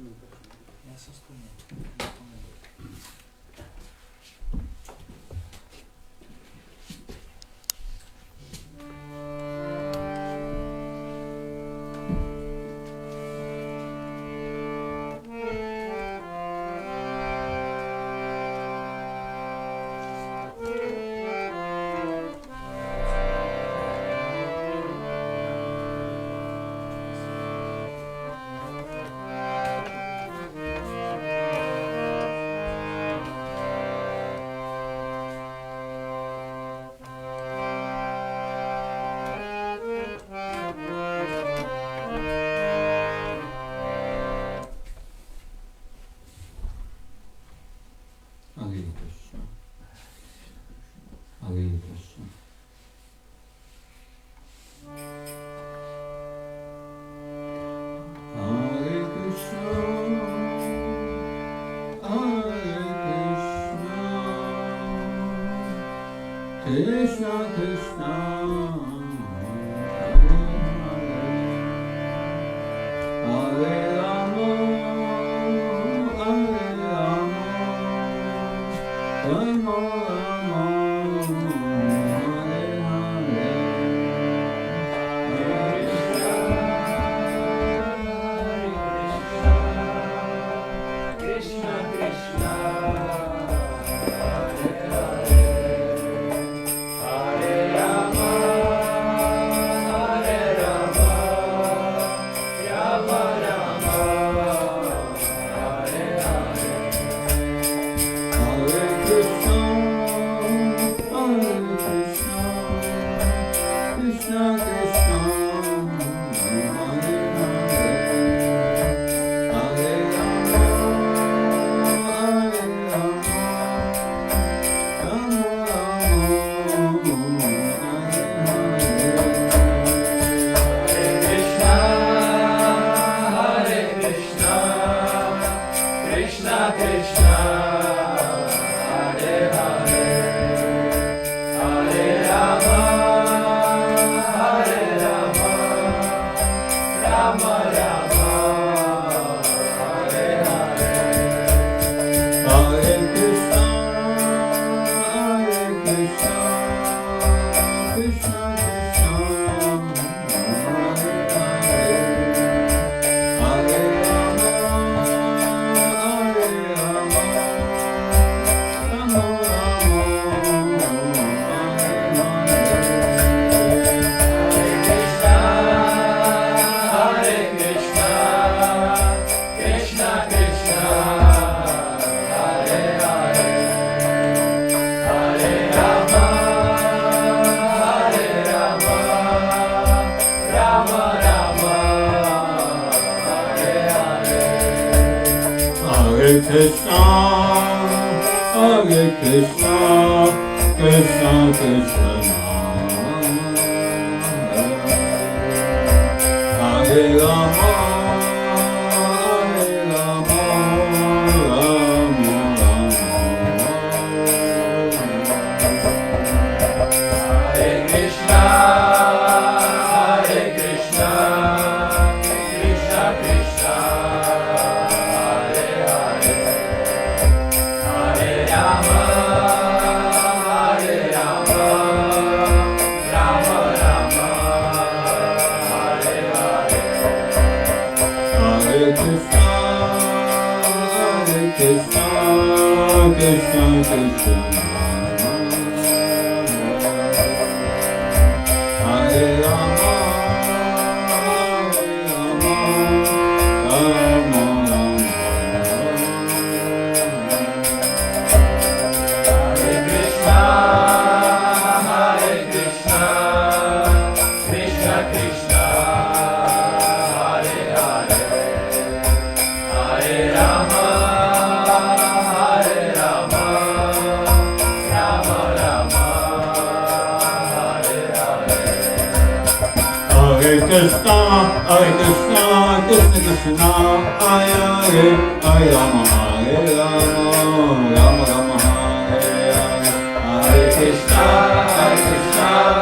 Já jsem vzpomněl. Krishna Krishna Hare Rama Hare Rama Rama Rama Hare Hare Krishna Krishna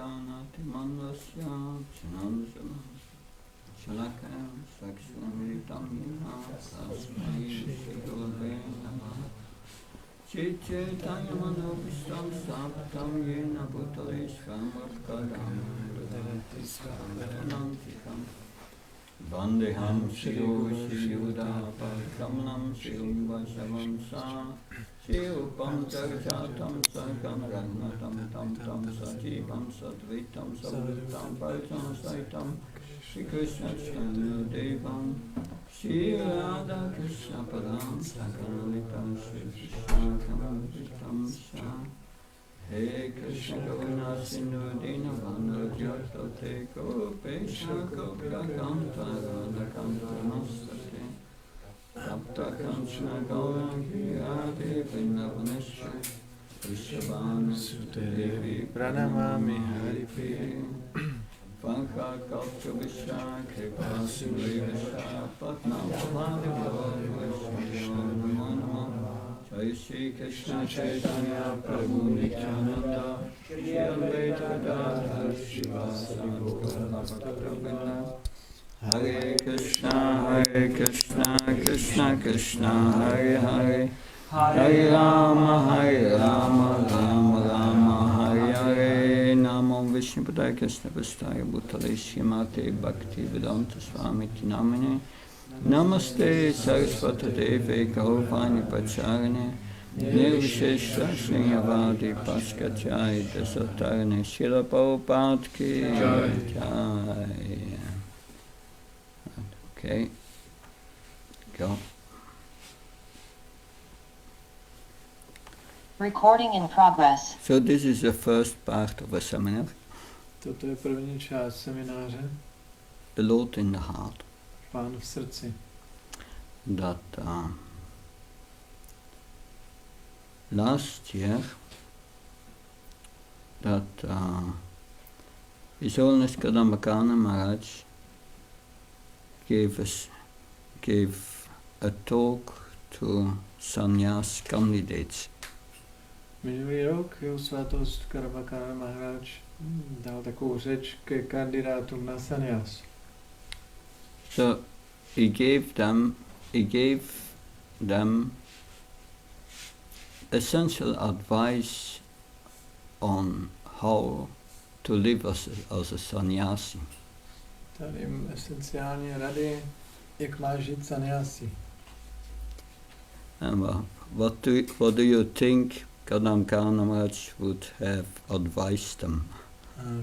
Janati Mandasya Chananjana Shalakam Sakshamritam Yena Tasmai Shigurve Namah Chaitanya Manobishtam Saptam Yena Bhutaleshvam Vatkadam Nantikam Vandeham Shiru Shiyuda Parkamlam Shiru Vaishavam Sa Shirupam Jarjatam Sargam Ragnatam Tam Tam Sajivam Sadvitam Savritam Bhajam Saitam Shri Krishna Chaitanya Devam Shri Radha Krishna Padam Sakaralitam Shri Krishna Kamalitam Sha He Krishna Karuna Sindhu Dinabandha Jyotate Gopesha Gopakanta Radha Kanta Mastate Tapta Kanchana Gaurangi Radhe Vrindavaneshwa Vrishabhanu Sudevi Pranamami Haripriya Vanka Kalpa Vishya Kripa Sindhivasya Patnam Pavadivya Namo Namo Jai Shri Krishna Chaitanya Prabhu Nityananda Shri Advaita Gadadhar Srivasadi Gaura Bhakta-vrinda Hare Krishna Krishna Krishna Hare Hare Hare Rama Rama Rama Hare Hare Namo Vishnupadaya Krishna Vastaya Bhutale Srimate Bhakti Vedanta Swami Namine Namaste Saraswata Deve Gaurvani Pacharane Nirvishesha Srinyavadi Paskachai Dasatarane Srila Prabhupada Ki Jai. Okay, go. Recording in progress. So this is the first part of a seminar. Toto je první část semináře. The Lord in the Heart. Pán v srdci. That last year, that His Holiness Kadambakana Maharaj gave a talk to sannyas candidates. Minulý rok jeho svátost Kadambakana Maharaj dal takovou řeč ke kandidátům na sannyas. So he gave them essential advice on how to live as a sannyasi. Dal jim esenciální rady, jak má žít sannyasi. And what do you think Kadambakana Maharaj would have advised them?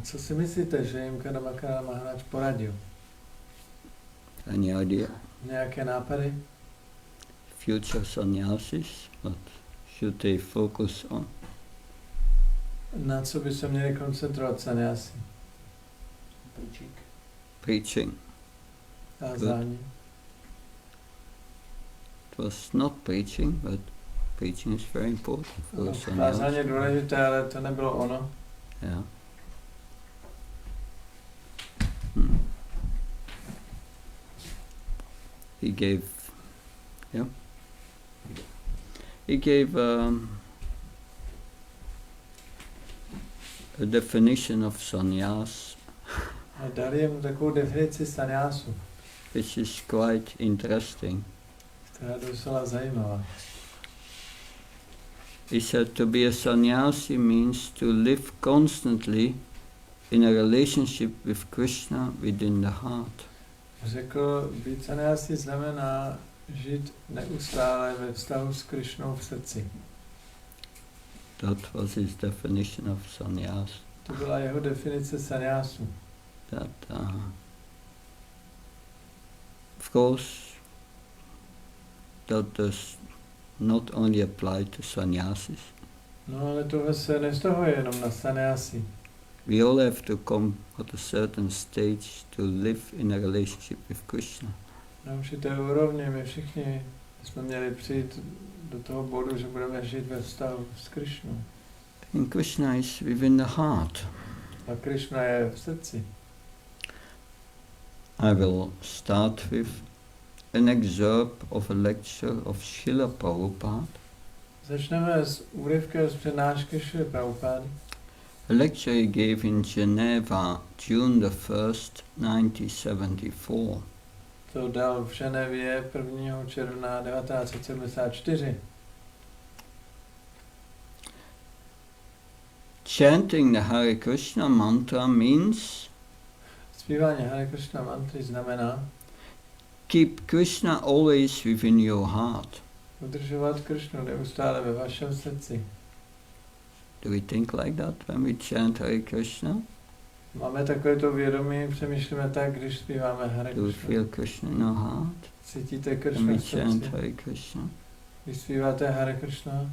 Co si myslíte, že jim Kadambakana Maharaj poradil? Any idea? Nějaké nápady? Future sannyasis, what should they focus on? Na co by se měli koncentrovat sannyasi? Preaching. Kázání. It was not preaching, but preaching is very important for a sannyasi. Kázání je důležité, ale to nebylo ono. Yeah. He gave a definition of sannyas, A dal jim takovou definici sannyásu, which is quite interesting. která je docela zajímavá. He said to be a sannyasi means to live constantly in a relationship with Krishna within the heart. Řekl, být sannyasi znamená žít neustále ve vztahu s Krišnou v srdci. That was his definition of sannyas. To byla jeho definice sannyásu. That, of course, that does not only apply to sannyasis. No ale tohle se nevztahuje jenom na sannyasi. We all have to come at a certain stage to live in a relationship with Krishna. Na určité úrovni my všichni jsme měli přijít do toho bodu, že budeme žít ve vztahu s Krišnou. And Krishna is within the heart. A Krišna je v srdci. I will start with an excerpt of a lecture of Srila Prabhupada. Začneme s úryvkem z přednášky Šrily Prabhupády. a lecture he gave in Geneva, June the 1st, 1974. To dal v Ženevě 1. června 1974. Chanting the Hare Krishna mantra means Zpívání Hare Krishna mantry znamená keep Krishna always within your heart. udržovat Krishnu neustále ve vašem srdci. Do we think like that when we chant Hare Krishna? Máme takovéto vědomí, přemýšlíme tak, když zpíváme Hare Do we Krishna. feel Krishna in our heart Cítíte when Krishnu we v chant srdci. Hare Krishna? Když zpíváte Hare Krishna,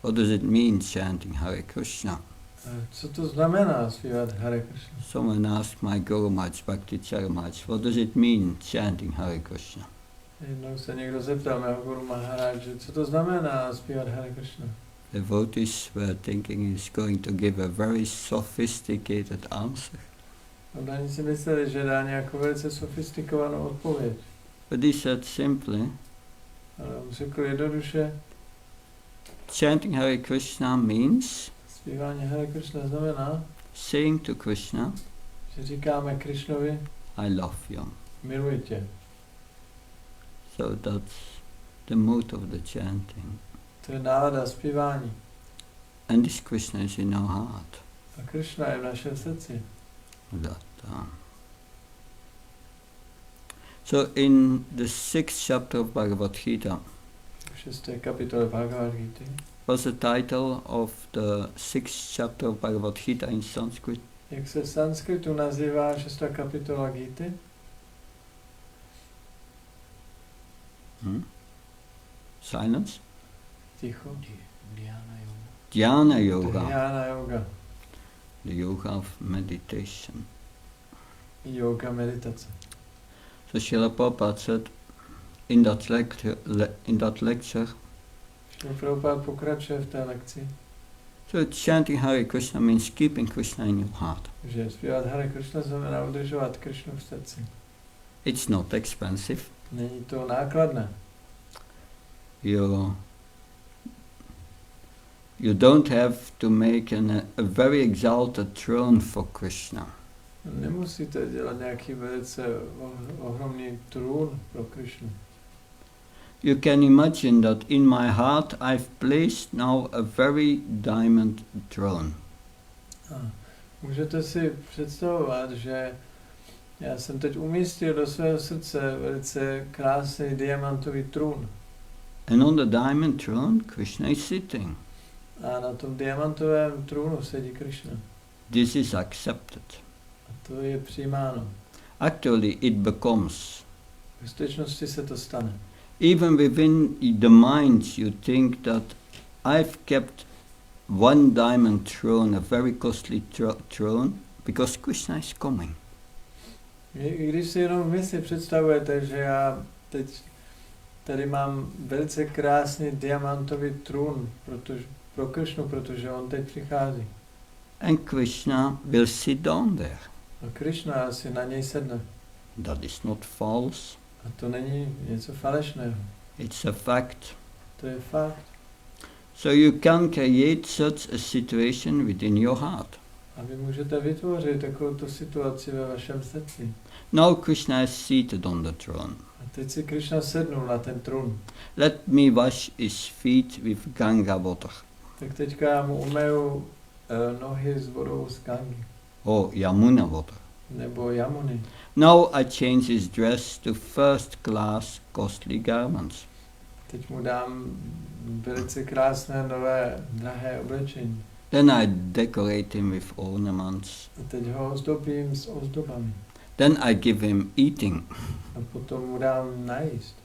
What does it mean chanting Hare Krishna? co to znamená zpívat Hare Krishna? Someone asked my Guru Maharaj, Bhakti Charamaj, what does it mean chanting Hare Krishna? Jednou se někdo zeptal mého Guru Maharaj, co to znamená zpívat Hare Krishna? The devotees were thinking he's going to give a very sophisticated answer. Oni si mysleli, že dá nějakou velice sofistikovanou odpověď. But he said simply, Ale on řekl jednoduše, chanting Hare Krishna means zpívání Hare Krishna znamená, saying to Krishna, že říkáme Krishnovi, I love you. miluji tě. So that's the mood of the chanting. To je nálada zpívání. And this Krishna is in our heart. A Krishna je v našem srdci. So in the 6th chapter of Bhagavad Gita, V 6. kapitole Bhagavad Gita. what's the title of the 6th chapter of Bhagavad Gita in Sanskrit? Jak se v sanskritu nazývá 6. kapitola Gity? Silence? Ticho. Dhyana Yoga, Dhyana yoga. the yoga of meditation. Yoga meditace. So Srila Prabhupada said in that lecture, Šrila Prabhupada pokračuje v té lekci, so chanting Hare Krishna means keeping Krishna in your heart. že zpívat Hare Krishna znamená udržovat Krishnu v srdci. It's not expensive. Není to nákladné. You don't have to make a very exalted throne for Krishna. Nemusíte dělat nějaký velice ohromný trůn pro Krishnu. You can imagine that in my heart I've placed now a very diamond throne. Můžete si představovat, že já jsem teď umístil do svého srdce velice krásný diamantový trůn. And on the diamond throne Krishna is sitting. A na tom diamantovém trůnu sedí Krishna. This is accepted. A to je přijímáno. Actually it becomes. V skutečnosti se to stane. Even within the mind you think that I've kept one diamond throne, a very costly throne, because Krishna is coming. I když si jenom v mysli představujete, že já teď tady mám velice krásný diamantový trůn pro Krishnu, protože on teď přichází. And Krishna will sit down there. A Krishna si na něj sedne. That is not false. A to není něco falešného. It's a fact. To je fakt. So you can create such a situation within your heart. A vy můžete vytvořit takovouto situaci ve vašem srdci. Now Krishna is seated on the throne. A teď si Krishna sednul na ten trůn. Let me wash his feet with Ganga water. Tak teďka já mu umeju nohy s vodou z Gangy. Or Yamuna water. Nebo Yamuny. Now I change his dress to first class costly garments. Teď mu dám velice krásné, nové, drahé oblečení. Then I decorate him with ornaments. A teď ho ozdobím s ozdobami. Then I give him eating. A potom mu dám najíst.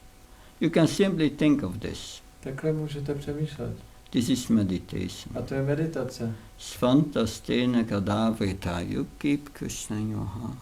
You can simply think of this. Takhle můžete přemýšlet. This is meditation. A to je meditace. Svantastena kadavrita. You keep Krishna in your heart.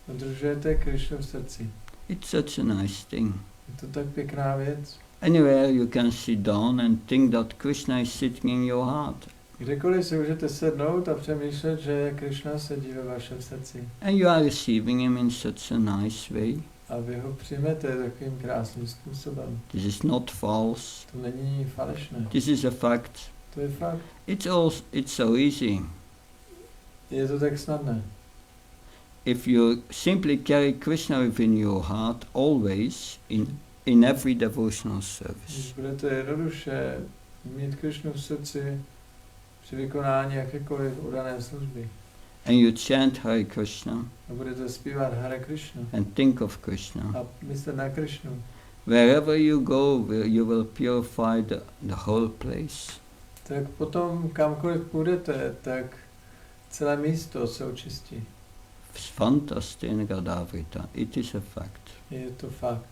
Udržujete Krishnu v srdci. It's such a nice thing. Je to tak pěkná věc. Anywhere you can sit down and think that Krishna is sitting in your heart. Kdekoliv si můžete sednout a přemýšlet, že Krishna sedí ve vašem srdci. And you are receiving him in such a nice way. A vy ho přijmete takovým krásným způsobem. This is not false. To není falešné. This is a fact. To je fakt. It's so easy. Je to tak snadné. If you simply carry Krishna within your heart always in every devotional service. Když budete jednoduše mít Krišnu v srdci při vykonání jakékoliv udané služby. And you chant Hare Krishna. A budete zpívat Hare Krishna. And think of Krishna. A myslet na Krišnu. Wherever you go, you will purify the whole place. Tak potom kamkoliv půjdete, tak celé místo se očistí. Svantastena Gadavrita. It is a fact. Je to fakt.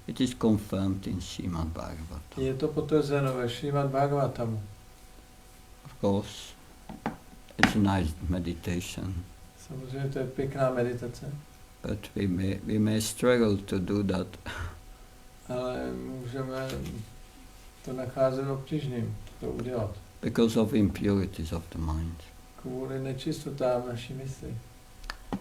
It is confirmed in Srimad Bhagavatam. Je to potvrzeno ve Srimad Bhagavatamu. Of course, it's a nice meditation. Samozřejmě to je pěkná meditace. But we may struggle to do that. Ale můžeme to nacházet obtížným, to udělat. Because of impurities of the mind. Kvůli nečistotám naší mysli.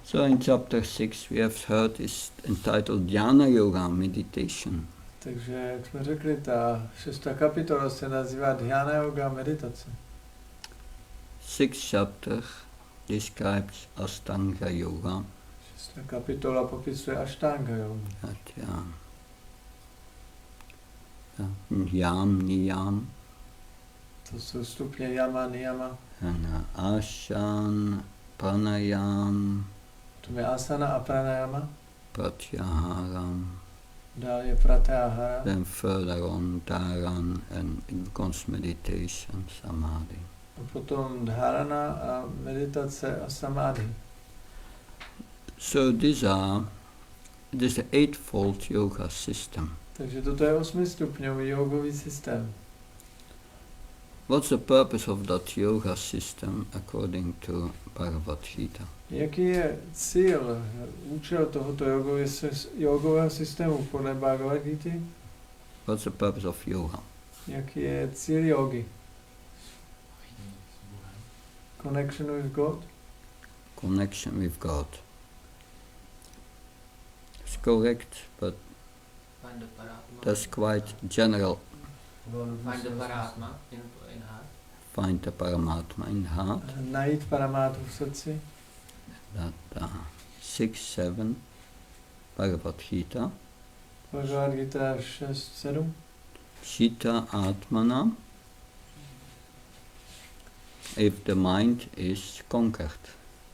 So in chapter 6 we have heard is entitled Dhyana Yoga Meditation. Takže, jak jsme řekli, ta 6. kapitola se nazývá Dhyana Yoga meditace. 6th chapter describes Ashtanga Yoga. 6. kapitola popisuje Ashtanga yogu. Yam, Niyam. To jsou stupně yama, niyama. Ashan, Pranayam. To je asana a pranayama. Pratyaharam. Dále je pratyahara. Then further on, Dharan, and it becomes meditation, Samadhi. A potom dharana a meditace a samadhi. So this is the eightfold yoga system. Takže toto je 8stupňový jogový systém. What's the purpose of that yoga system according to Bhagavad Gita? Jaký je cíl, účel tohoto jogového systému podle Bhagavad Gita? What's the purpose of yoga? Jaký je cíl jogy? Connection with God? Connection with God. It's correct, but that's quite general. Find the Paramatma in heart. Find the Paramatma in heart. Najít Paramátmu v srdci. That 6-7 Bhagavad Gita. Bhagavad Gita 6-7. Shita Atmana. If the mind is conquered.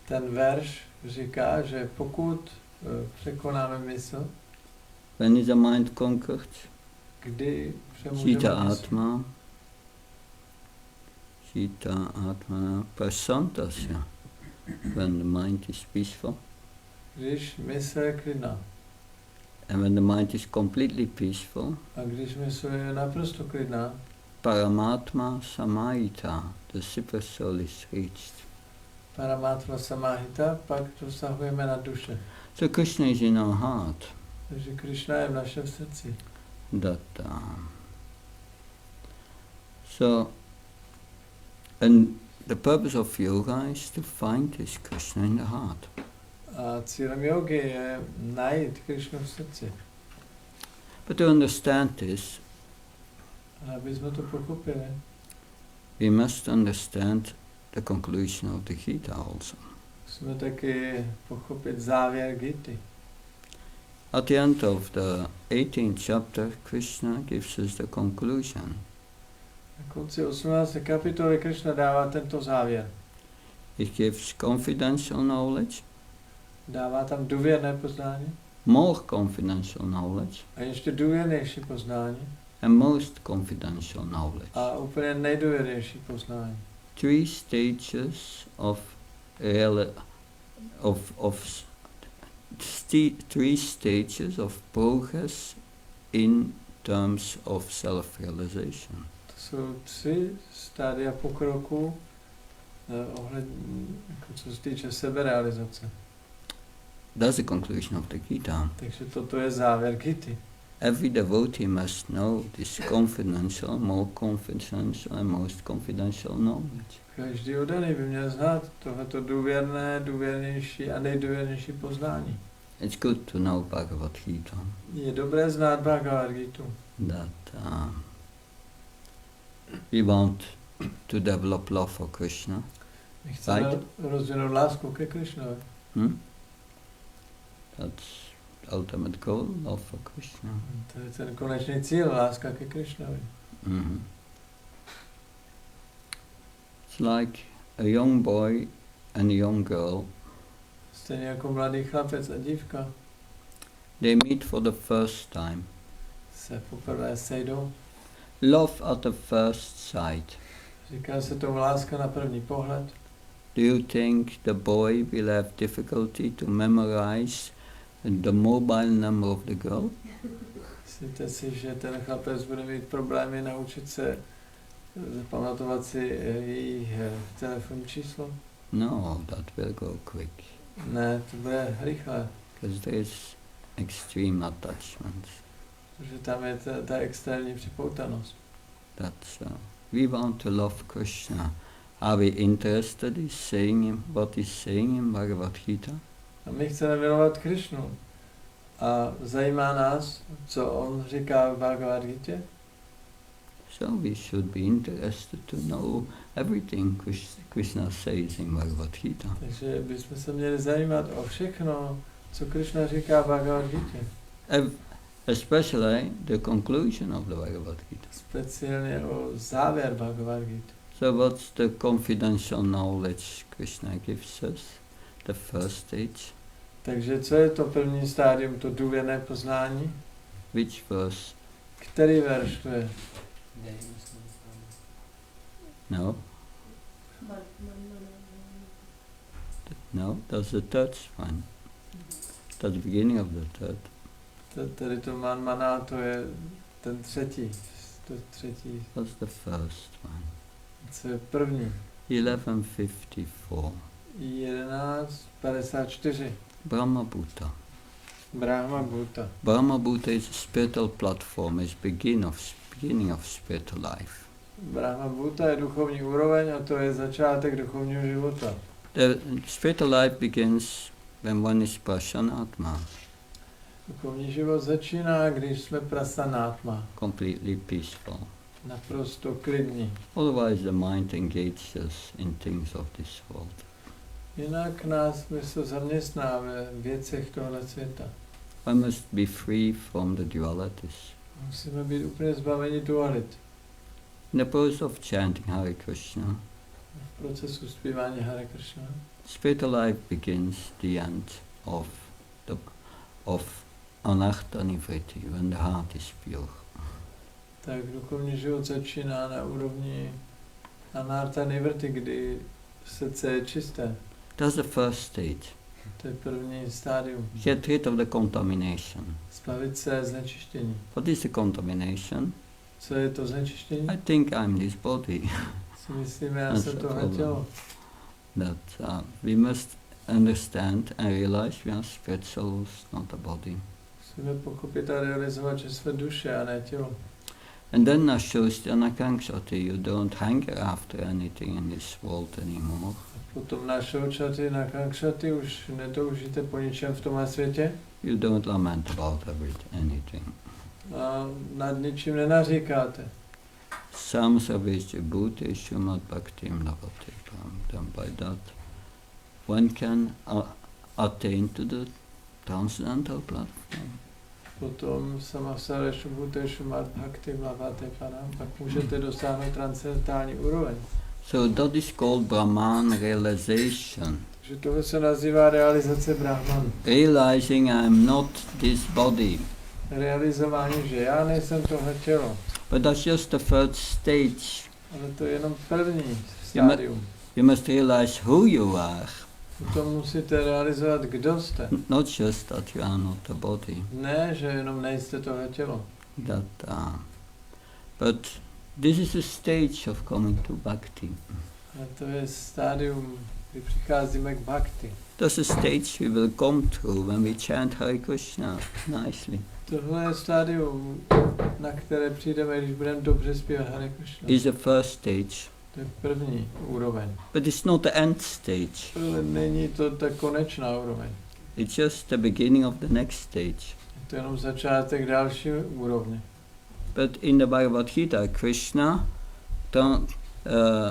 Ten verš říká, že pokud překonáme mysl, when is the mind conquered? Kdy Shita Atma. Shita Atmana Prasantasya. When the mind is peaceful. Když mysl je klidná. And when the mind is completely peaceful. A když mysl je naprosto klidná. Paramatma Samahita. The super soul is reached. Paramatma Samahita, pak dosahujeme na duše. So Krishna is in our heart. Takže Krishna je v našem srdci. So, and the purpose of yoga is to find this Krishna in the heart. A cílem jogy je najít Krishnu v srdci. But to understand this, aby jsme to pochopili, we must understand the conclusion of the Gita also. Musíme taky pochopit závěr Gity. At the end of the 18th chapter, Krishna gives us the conclusion. Na konci 18. kapitoly Krishna dává tento závěr. He gives confidential knowledge. Dává tam důvěrné poznání. More confidential knowledge. A ještě důvěrnější poznání. And most confidential knowledge. A úplně nejdůvěrnější poznání. Three stages of three stages of progress in terms of self-realization. To jsou 3 stádia pokroku co se týče seberealizace. That's the conclusion of the Gita. Takže toto je závěr Gity. Every devotee must know this confidential, more confidential and most confidential knowledge. Každý oddaný by měl znát tohleto důvěrné, důvěrnější a nejdůvěrnější poznání. It's good to know Bhagavad Gita. Je dobré znát Bhagavad Gitu. That we want to develop love for Krishna. My chceme rozvinout lásku ke Krishnovi. That's the ultimate goal, love for Krishna. To je ten konečný cíl, láska ke Krishnovi. It's like a young boy and a young girl. Stejně jako mladý chlapec a dívka They meet for the first time. se poprvé sejdou. Love at the first sight. Říká se tomu láska na první pohled. Do you think the boy will have difficulty to memorize the mobile number of the girl? Myslíte si, že ten chlapec bude mít problémy naučit se zapamatovat si její telefonní číslo? No, that will go quick. Ne, to bude rychle. Because there is extreme attachment. Protože tam je ta extrémní připoutanost. That's we want to love Krishna. Are we interested in saying what is saying in Bhagavad Gita? A my chceme milovat Krishnu. A zajímá nás, co on říká v Bhagavad Gita? So we should be interested to know everything Krishna says in Bhagavad Gita. Takže bychom se měli zajímat o všechno, co Krishna říká v Bhagavad Gita. Especially the conclusion of the Bhagavad Gita. Speciálně o závěr Bhagavad Gita. So what's the confidential knowledge Krishna gives us? The first stage. Takže co je to první stádium, to důvěrné poznání? Which verse? Který verš to je? No. No, that's the third one. That's the beginning of the third. Tady to manmana, to je ten třetí. To třetí. That's the first one. Co je první? 1154. 1154. Brahma Bhuta. Brahma Bhuta. Brahma Bhuta is a spiritual platform, is beginning of spiritual life. Brahma Bhuta je duchovní úroveň a to je začátek duchovního života. The spiritual life begins when one is prasanatma. Duchovní život začíná, když jsme prasanatma. Completely peaceful. Naprosto klidní. Otherwise the mind engages in things of this world. Jinak nás mysl zaměstná ve věcech tohle světa. One must be free from the dualities. Musíme být úplně zbaveni dualit. In the process of chanting Hare Krishna, V procesu zpívání Hare Krishna. spiritual life begins the end of anartha nivriti, when the heart is pure. Tak duchovní život začíná na úrovni anartha nivrti, kdy srdce je čisté. That's the first stage. To je první stádium. Get rid of the contamination. Zbavit se znečištění. What is the contamination? Co je to znečištění? I think I'm this body. Si myslíme, já jsem tohle tělo. That we must understand and realize we are spirit souls, not a body. Musíme pochopit a realizovat, že jsme duše a ne tělo. And then Nashostana Kankshati, you don't hunger after anything in this world anymore. Potom na šoučaty, na kankšaty už netoužíte po ničem v tomhle světě. You don't lament about anything. A nad ničím nenaříkáte. Samsavesya bhuteshu mad bhaktim lavate. Then by that one can attain to the transcendental platform. Potom samavsarešu bhuteshu mad bhaktim lavate param. Pak můžete dosáhnout transcendentální úroveň. So that is called Brahman realization. Že tohle se nazývá realizace Brahman. Realizing I am not this body. Realizování, že já nejsem tohle tělo. But that's just the third stage. Ale to je jenom první stádium. You must realize who you are. Potom musíte realizovat, kdo jste. Not just that you are not a body. Ne, že jenom nejste tohle tělo. But this is a stage of coming to bhakti. A to je stádium, kdy přicházíme k bhakti. That's a stage we will come through when we chant Hare Krishna nicely. Tohle je stádium, na které přijdeme, když budeme dobře zpívat Hare Krishna. It's the first stage. To je první úroveň. But it's not the end stage. Ale není to ta konečná úroveň. It's just the beginning of the next stage. Je to jenom začátek další úrovně. But in the Bhagavad Gita, Krishna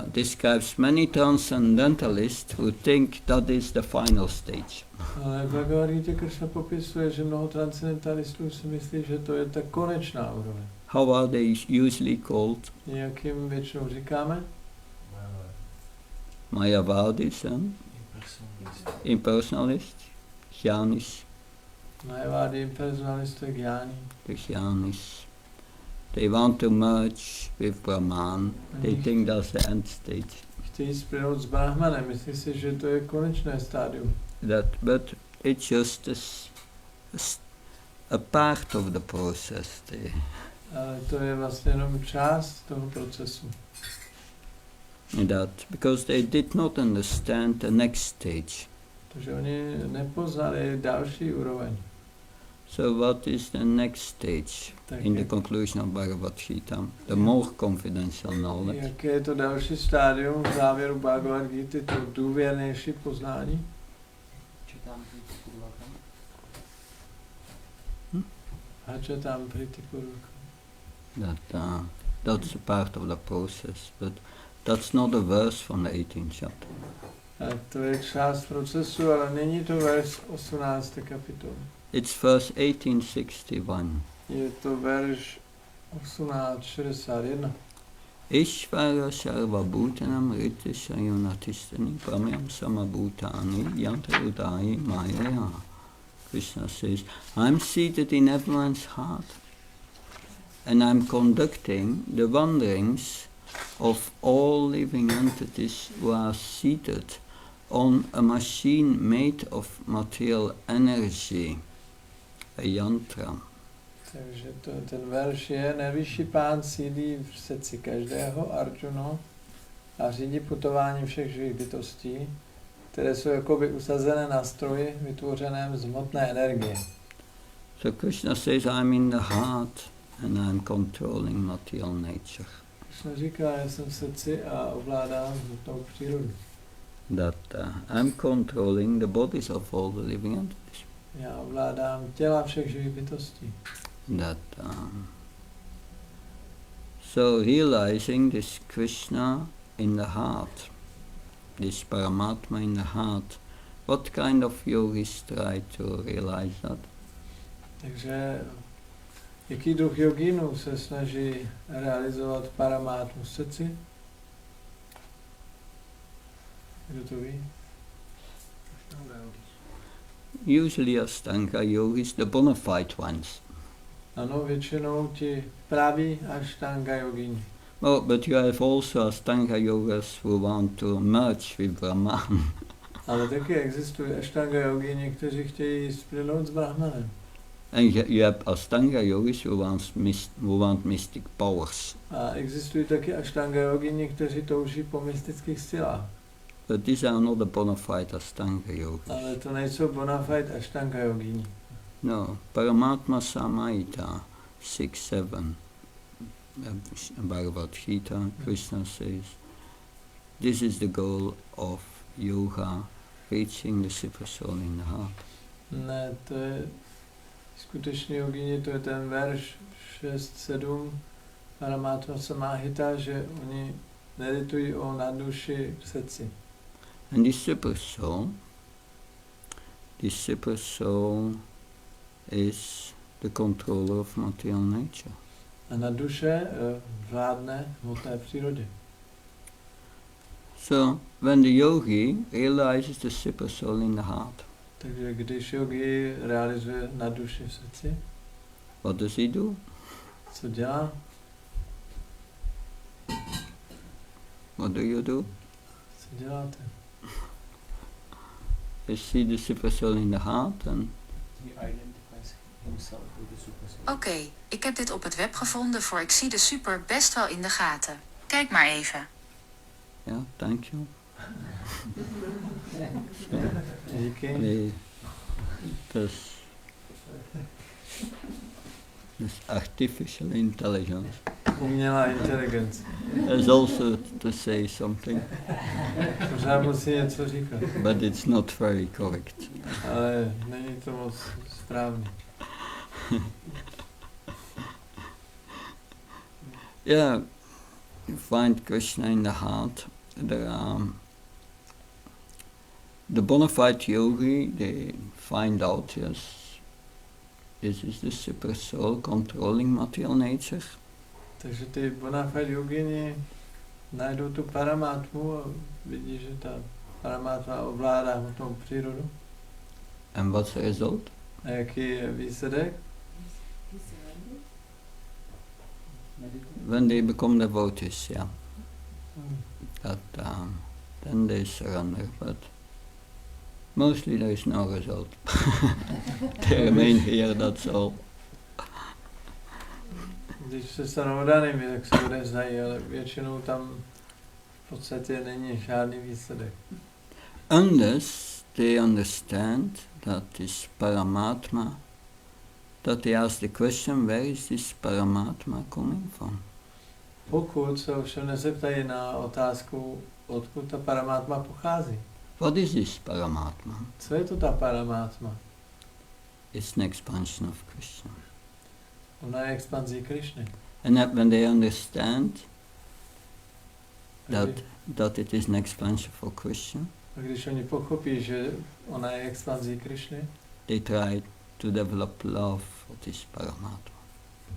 describes many transcendentalists who think that is the final stage. Ale v Bhagavad Gita Krishna popisuje, že mnoho transcendentalistů si myslí, že to je ta konečná úroveň. How are they usually called? Jak jim většinou říkáme? Mayavadis and impersonalists, Jnanis, Mayavadi, impersonalisté, Jnani. the Jnanis. They want to merge with Brahman. They think that's the end stage. Chtějí splynout s Brahmanem, myslí si, že to je konečné stádium. But it's just a part of the process. Ale to je vlastně jenom část toho procesu. That because they did not understand the next stage. Protože oni nepoznali další úroveň. So what is the next stage in the conclusion of Bhagavad Gita? The more confidential knowledge. Jaké je to další stádium v závěru Bhagavad Gita, to důvěrnější poznání? Hačatam pritipurukam. That's a part of the process, but that's not a verse from the 18th chapter. A to je část procesu, ale není to verš 18. kapitoly. It's verse 1861. Je to verš 1861. Ishvara sarva bhutanam rita shayonatistani pramyam samabhutani yantarudayi maya. Krishna says, I'm seated in everyone's heart and I'm conducting the wanderings of all living entities who are seated on a machine made of material energy, a yantra. Takže ten verš je: nejvyšší pán sídlí v srdci každého Arjuna a řídí putování všech živých bytostí, které jsou jakoby usazené na stroji vytvořeném z hmotné energie. So Krishna says, I'm in the heart and I'm controlling material nature. Krishna říká, já jsem v srdci a ovládám hmotnou přírodu. That I'm controlling the bodies of all the living entities. Já ovládám těla všech živých bytostí. That so realizing this Krishna in the heart, this Paramatma in the heart, what kind of yogis try to realize that? Takže jaký druh jogínů se snaží realizovat Paramátmu v srdci? Kdo to ví? Usually Ashtanga yogis, the bona fide ones. Ano, většinou ti praví Ashtanga jogíni. Oh, but you have also Ashtanga yogas who want to merge with Brahman. Ale taky existují Ashtanga jogíni, kteří chtějí splynout s Brahmanem. And you have Ashtanga yogis who want mystic powers. A existují taky Ashtanga jogíni, kteří touží po mystických silách. But these are not the bona fide Ashtanga yogis. Ale to nejsou bona fide Ashtanga jogíni. No, Paramatma Samaita 6-7. Bhagavad Gita, Krishna says, this is the goal of yoga, reaching the super soul in the heart. Ne, to je skutečný jogíni, to je ten verš 6-7 Paramatma Samahita, že oni meditují o nadduši v srdci. And this super soul is the controller of material nature. A na duše vládne hmotné přírodě. So, when the yogi realizes the super soul in the heart, Takže když yogi realizuje na duši v srdci, what does he do? co dělá? What do you do? Co děláte? You see the super soul in the heart and Oké, ik heb dit op het web gevonden voor Ik zie de super best wel in de gaten. Kijk maar even. yeah, thank you. Díky. This artificial intelligence. umělá inteligence. Has also to say something, Pořád musí něco říkat, but it's not very correct. ale není to moc správně. Yeah, you find Krishna in the heart. There are the bona fide yogi, they find out, yes, this is the super soul controlling material nature. Takže ty bona fide yogini najdou tu paramátmu a vidí, že ta paramátma ovládá hmotnou přírodu. And what's the result? A jaký je výsledek? When they become devotees, yeah. That then they surrender, but mostly there is no result. They remain here, that's all. Když se stanou danými, tak se odevzdají, ale většinou tam v podstatě není žádný výsledek. Unless they understand that this Paramatma, that they ask the question, where is this Paramatma coming from? Pokud se ovšem nezeptají na otázku, odkud ta paramátma pochází. What is this Paramatma? Co je to ta paramátma? It's an expansion of Krishna. Ona je expanzí Krišny. And that when they understand that it is an expansion for Krishna, A když oni pochopí, že ona je expanzí Krišny, they try to develop love for this Paramatma.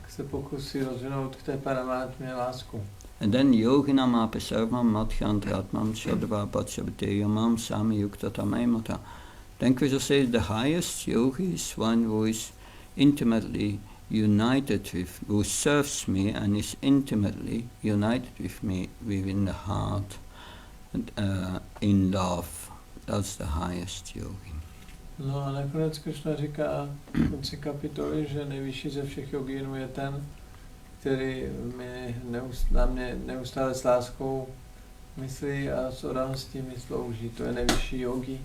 tak se pokusí rozvinout k té paramátmě lásku. And then yoginam api sarvam madhyantratmam chadva pachabdeyamam sami yuktatamayamata. Then Krishna says the highest yogi is one who is intimately united with, who serves me and is intimately united with me within the heart and in love. That's the highest yogi. No a nakonec Krishna říká v konci kapitoly, že nejvyšší ze všech jogínů je ten, který na mě neustále s láskou myslí a s oddaností mi slouží. To je nejvyšší yogi.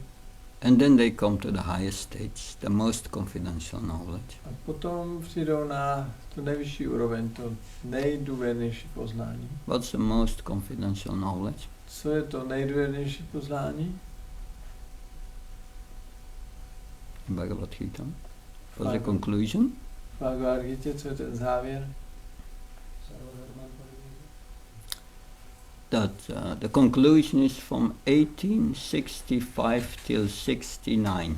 And then they come to the highest stage, the most confidential knowledge. A potom přijdou na tu nejvyšší úroveň, to nejdůvěrnější poznání. What's the most confidential knowledge? Co je to nejdůvěrnější poznání? Bhagavad Gita. For the conclusion? V Bhagavad Gita, co je ten závěr? That the conclusion is from 1865 till 69.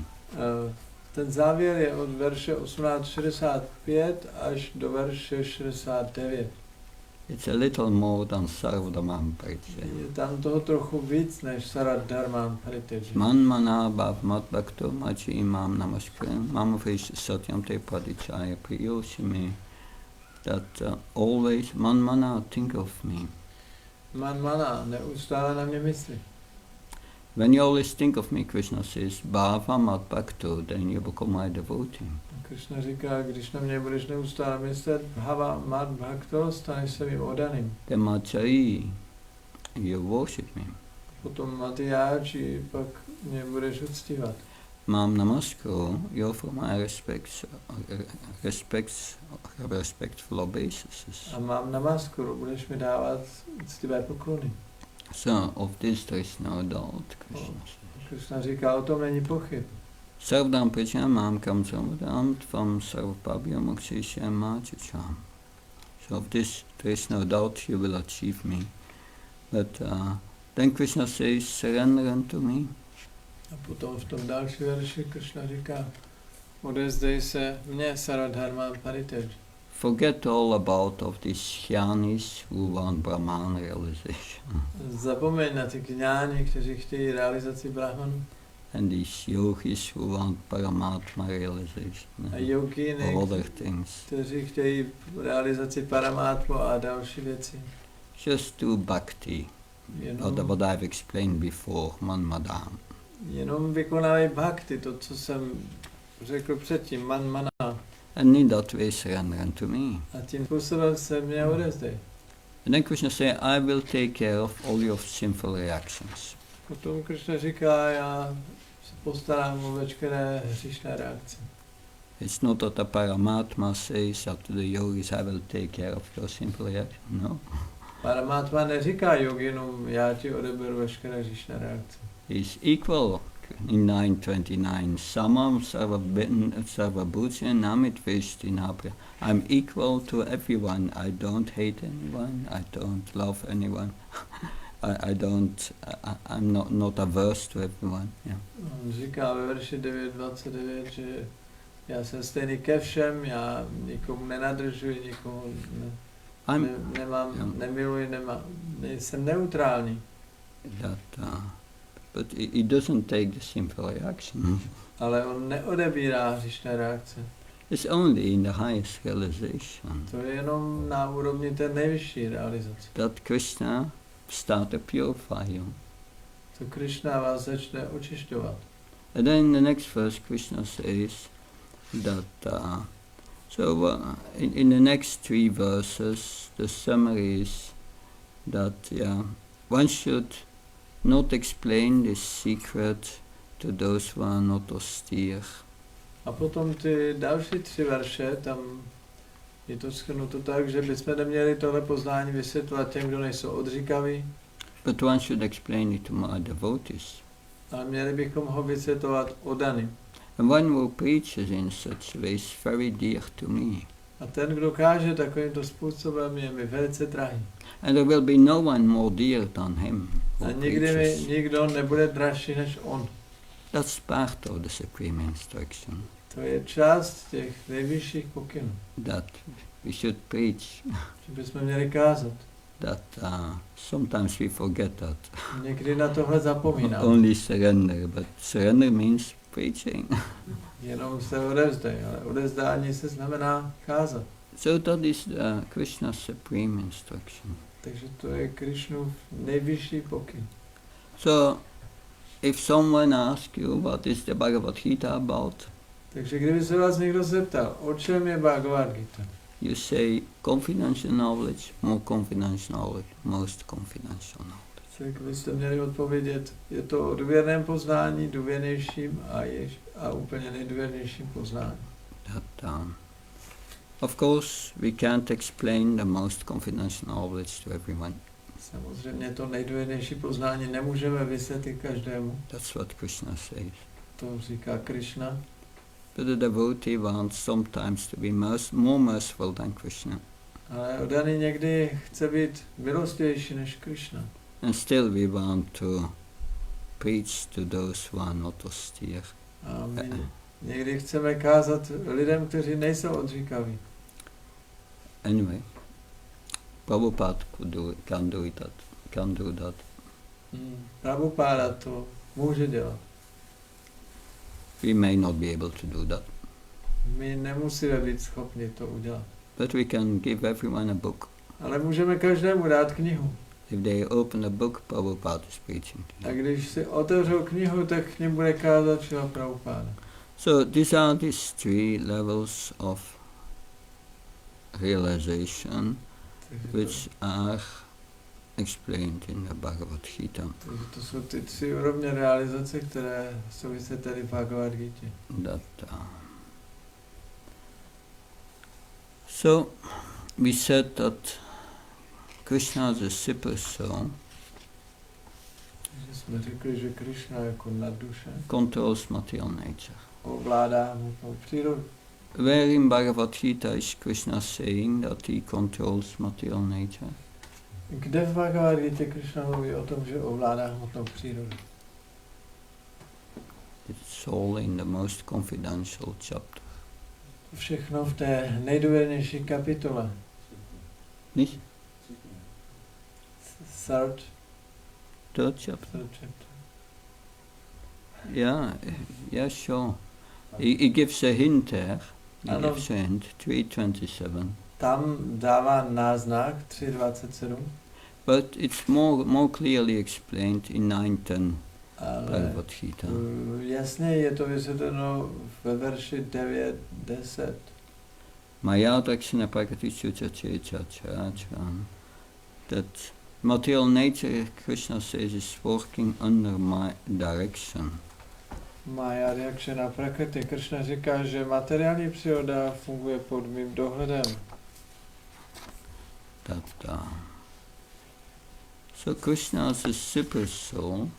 Ten závěr je od verše 1865 až do verše 69. It's a little more than Sarvadhamam Parityaya. Je tam toho trochu víc než Saradharman Parityaya. Man mana bhav mat bhakto machi imam namaskaram mama vish satyam te padichaya priyoshimi. That always man mana think of me. Man mana, neustále na mě myslí. When you always think of me, Krishna says, bhava mat bhakto, then you become my devotee. Krishna říká, když na mě budeš neustále myslet, bhava mat bhakto, staneš se mým oddaným. Then machayi, you worship me. Potom matyáči, pak mě budeš uctívat. Mam namaskaro, you offer my respectful obeisances. A mám namaskuru, budeš mi dávat uctivé poklony. So, of this there is no doubt, Krishna says. Krishna říká, o tom není pochyb. Sarvdam prajam mam kam samudam tvam sarvapabhyam mokshisham machicham. So of this there is no doubt you will achieve me. But then Krishna says, surrender unto me. A potom v tom další verši Krishna říká, odevzdej se mně, Saradharman Parityaya. Forget all about of these jnanis who want Brahman realization. Zapomeň na ty kňáni, kteří chtějí realizaci Brahmanu. And these yogis who want Paramatma realization. A yogíny, All other things. kteří chtějí realizaci Paramatma a další věci. Just do bhakti. What I've explained before, manmadam. Jenom vykonávají bhakti, to, co jsem řekl předtím, man mana. And in that way surrender unto me. A tím způsobem se mě odevzdej. And then Krishna says, I will take care of all your sinful reactions. Potom Krishna říká, já se postarám o veškeré hříšné reakce. It's not that the Paramatma says that to the yogis, I will take care of your simple reaction. No. Paramatma neříká yoginům, já ti odeberu veškeré říšné reakce. He's equal in 929. Samam sarvabhutya namit vishtinapya. I'm equal to everyone. I don't hate anyone. I don't love anyone. I'm not averse to everyone. Yeah. On říká ve verši 9.29, že já jsem stejný ke všem, já nikomu nenadržuji, nikomu nemiluji, jsem neutrální. But he doesn't take the simple reaction. Ale on neodebírá hříšné reakce. It's only in the highest realization. To je jenom na úrovni té nejvyšší realizace. That Krishna start to purify you. To Krishna vás začne očišťovat. And then in the next verse Krishna says that in the next 3 verses the summary is that one should not explain this secret to those who are not austere. A potom ty další 3 verše, tam je to shrnuto tak, že bychom neměli tohle poznání vysvětlovat těm, kdo nejsou odříkaví. But one should explain it to my devotees. Ale měli bychom ho vysvětlovat odaným. And one who preaches in such a way is very dear to me. A ten, kdo káže takovýmto způsobem, je mi velice drahý. And there will be no one more dear than him. A nikdy mi nikdo nebude dražší než on. That's part of the supreme instruction. To je část těch nejvyšších pokynů. That we should preach. Že bychom měli kázat. That sometimes we forget that. Někdy na tohle zapomínáme. Only surrender, but surrender means preaching. Jenom se odevzdej, ale odevzdání se znamená kázat. So that is Krishna's supreme instruction. Takže to je Krishnův nejvyšší pokyn. So, if someone asks you what is the Bhagavad Gita about, takže kdyby se vás někdo zeptal, o čem je Bhagavad Gita? You say confidential knowledge, more confidential knowledge, most confidential knowledge. Tak byste měli odpovědět, je to o důvěrném poznání, důvěrnějším a úplně nejdůvěrnějším poznání. Of course, we can't explain the most confidential knowledge to everyone. Samozřejmě to nejdůvěrnější poznání nemůžeme vysvětlit každému. That's what Krishna says. To říká Krishna. But the devotee wants sometimes to be more merciful than Krishna. Ale oddaný někdy chce být milostivější než Krishna. And still we want to preach to those who are not austere. A my někdy chceme kázat lidem, kteří nejsou odříkaví. Anyway, Prabhupada can do that. Prabhupada to může dělat. We may not be able to do that. My nemusíme být schopni to udělat. But we can give everyone a book. Ale můžeme každému dát knihu. If they open a book, Prabhupada is preaching. A když si otevřou knihu, tak k nim bude kázat Šrila Prabhupada. So these are these 3 levels of realization which are explained in the Bhagavad Gita. Takže to jsou ty 3 úrovně realizace, které jsou vysvětleny v Bhagavad Gita. So we said that Krishna is a super soul. Takže jsme řekli, že Krishna jako nadduše controls material nature. Ovládá hmotnou přírodu. Where in Bhagavad Gita is Krishna saying that he controls material nature? Kde v Bhagavad Gita Krishna mluví o tom, že ovládá hmotnou přírodu? It's all in the most confidential chapter. Všechno v té nejdůvěrnější kapitole. Nicht? Third chapter. Yeah, sure. He gives a hint there. He gives a hint, 327. Tam dává náznak 3.27. But it's more clearly explained in 9:10 Bhagavad Gita. Jasně je to vysvětleno ve verši 9.10. Maya dakshina prakati chucha. That material nature, Krishna says, is working under my direction. Maya reakce prakriti. Krishna říká, že materiální příroda funguje pod mým dohledem. So Krishna as a super soul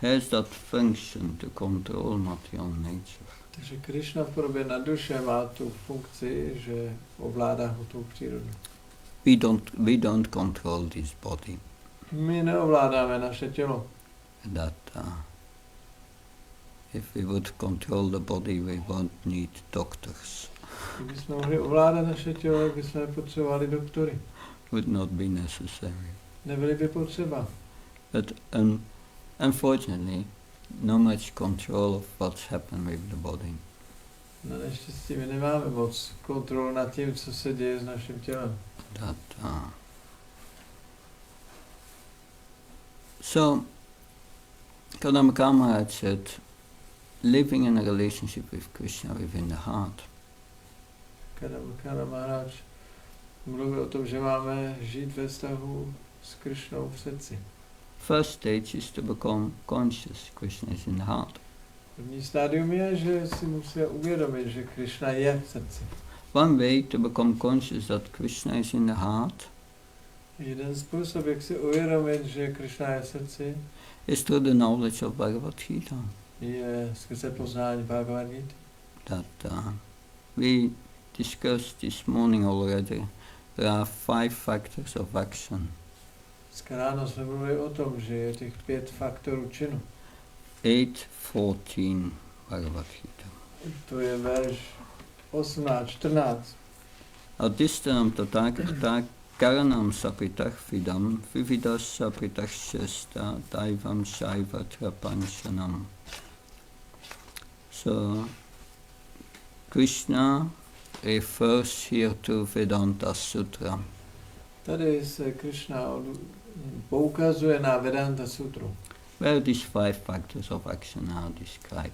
has that function to control material nature. Takže Krishna v podobě na duše má tu funkci, že ovládá tu přírodu. We don't control this body. My neovládáme naše tělo. That if we would control the body, we won't need doctors. Kdybychom mohli ovládat naše tělo, tak bychom nepotřebovali doktory. Would not be necessary. Nebyly by potřeba. But unfortunately, no much control of what's happened with the body. Na neštěstí my nemáme moc kontrolu nad tím, co se děje s naším tělem. So, Kadam Kamaraj said, living in a relationship with Krishna within the heart. Kadam Maharaj mluvil o tom, že máme žít ve vztahu s Krishnou v srdci. First stage is to become conscious Krishna is in the heart. První stádium je, že si musí uvědomit, že Krishna je v srdci. One way to become conscious that Krishna is in the heart Jeden způsob, jak si uvědomit, že Krishna je v srdci, is through the knowledge of Bhagavad Gita. je skrze poznání Bhagavad Gita. That we discussed this morning already. There are 5 factors of action. Dneska ráno jsme mluvili o tom, že je těch 5 faktorů činu. 8:14 Bhagavad Gita. To je verš 18, 14. Adistanam tathakata karanam sapritah vidam vividas sapritah shesta daivam shaiva trapanchanam. So, Krishna refers here to Vedanta Sutra. Tady se Krishna poukazuje na Vedanta Sutru, Where these 5 factors of action are described.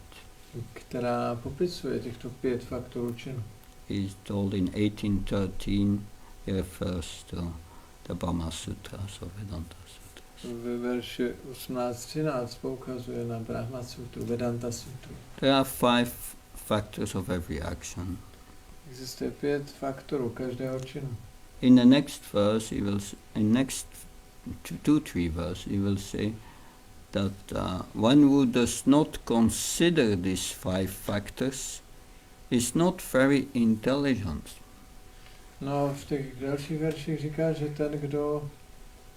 která popisuje těchto 5 faktorů činu. He is told in 1813, he refers to the Brahma Sutras of Vedanta Sutras. Ve verši 18.13 poukazuje na Brahma Sutru, Vedanta Sutru. There are 5 factors of every action. Existuje 5 faktorů každého činu. In the next verse, in next 2-3 verse, he will say that one who does not consider these 5 factors is not very intelligent. No, v těch dalších verších říká, že ten, kdo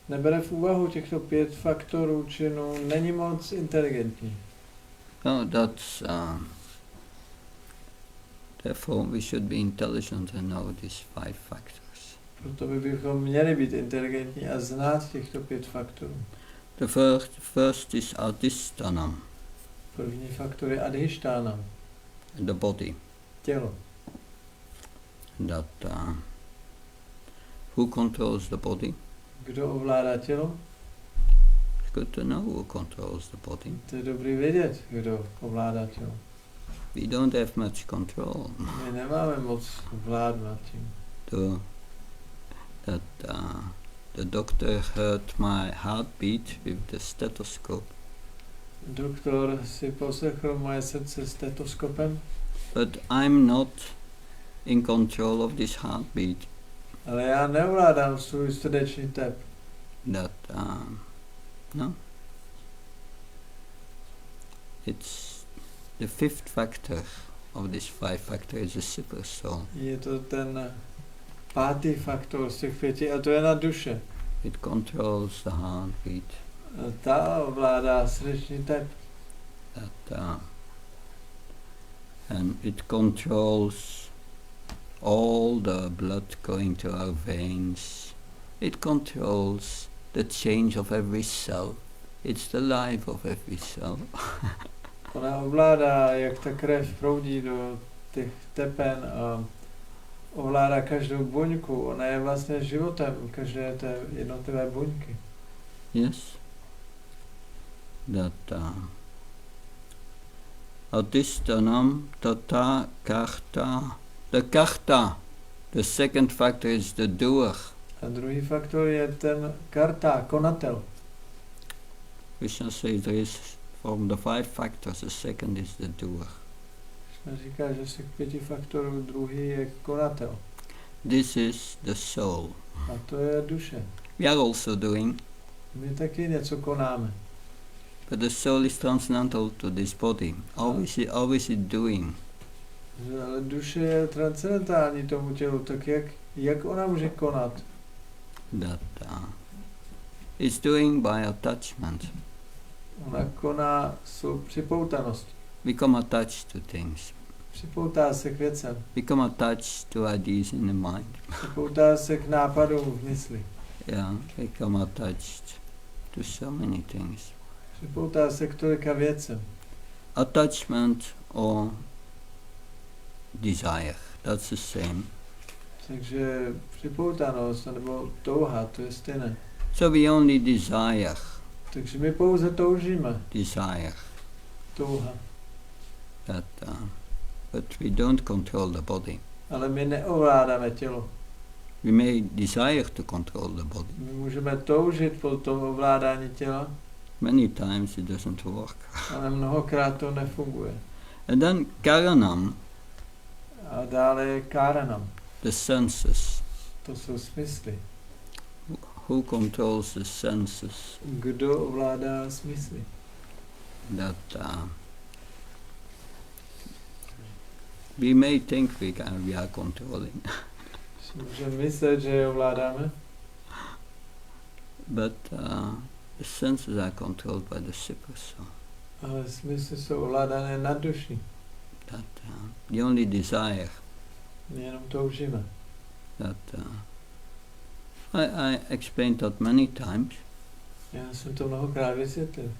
nebere v úvahu těchto 5 faktorů činu, není moc inteligentní. No, that's therefore we should be intelligent and know these 5 factors. Proto bychom měli být inteligentní a znát těchto 5 faktorů. The first is adhistanam, První faktor je adhištánam, the body. tělo. That who controls the body? Kdo ovládá tělo? It's good to know who controls the body. To je dobrý vědět, kdo ovládá tělo. We don't have much control. My nemáme moc vládu nad tím. The doctor heard my heartbeat with the stethoscope. Doktor si poslechl moje srdce stetoskopem, But I'm not in control of this heartbeat. ale já neovládám svůj srdeční tep. That no. It's the 5th factor of this 5 factor is a super soul. Je to ten 5. faktor z těch 5 a to je na duše. It controls the heartbeat. Ta ovládá srdeční tep. And it controls all the blood going to our veins. It controls the change of every cell. It's the life of every cell. Ona ovládá, jak ta krev proudí do těch tepen a ovládá každou buňku. Ona je vlastně životem každé té jednotlivé buňky. Yes. That Adhistanam tata karta. The karta. The 2nd factor is the doer. A druhý faktor je ten karta, konatel. Krishna says there is from the 5 factors, the second is the doer. Krishna říká, že z těch 5 faktorů druhý je konatel. This is the soul. A to je duše. We are also doing, My taky něco konáme. but the soul is transcendental to this body. Always is doing. Ale duše je transcendentální tomu tělu, tak jak ona může konat? That it's doing by attachment. Ona koná svou připoutanost. Become attached to things. Připoutá se k věcem. Become attached to ideas in the mind. Připoutá se k nápadům v mysli. Yeah, become attached to so many things. Připoutá se k tolika věcem. Attachment or desire, that's the same. Takže připoutanost nebo touha, to je stejné. So we only desire. Takže my pouze toužíme. Desire. Touha. That, but we don't control the body. Ale my neovládáme tělo. We may desire to control the body. My můžeme toužit po tom ovládání těla, Many times it doesn't work. ale mnohokrát to nefunguje. And then karanam, A dále je káranam. the senses. To jsou smysly. Who controls the senses? Kdo ovládá smysly? That we may think we are controlling, Můžeme myslet, že je ovládáme, but the senses are controlled by the super soul. ale smysly jsou ovládané nad duší. That the only desire. My jenom toužíme. That I explained that many times. Já jsem to mnohokrát vysvětlil.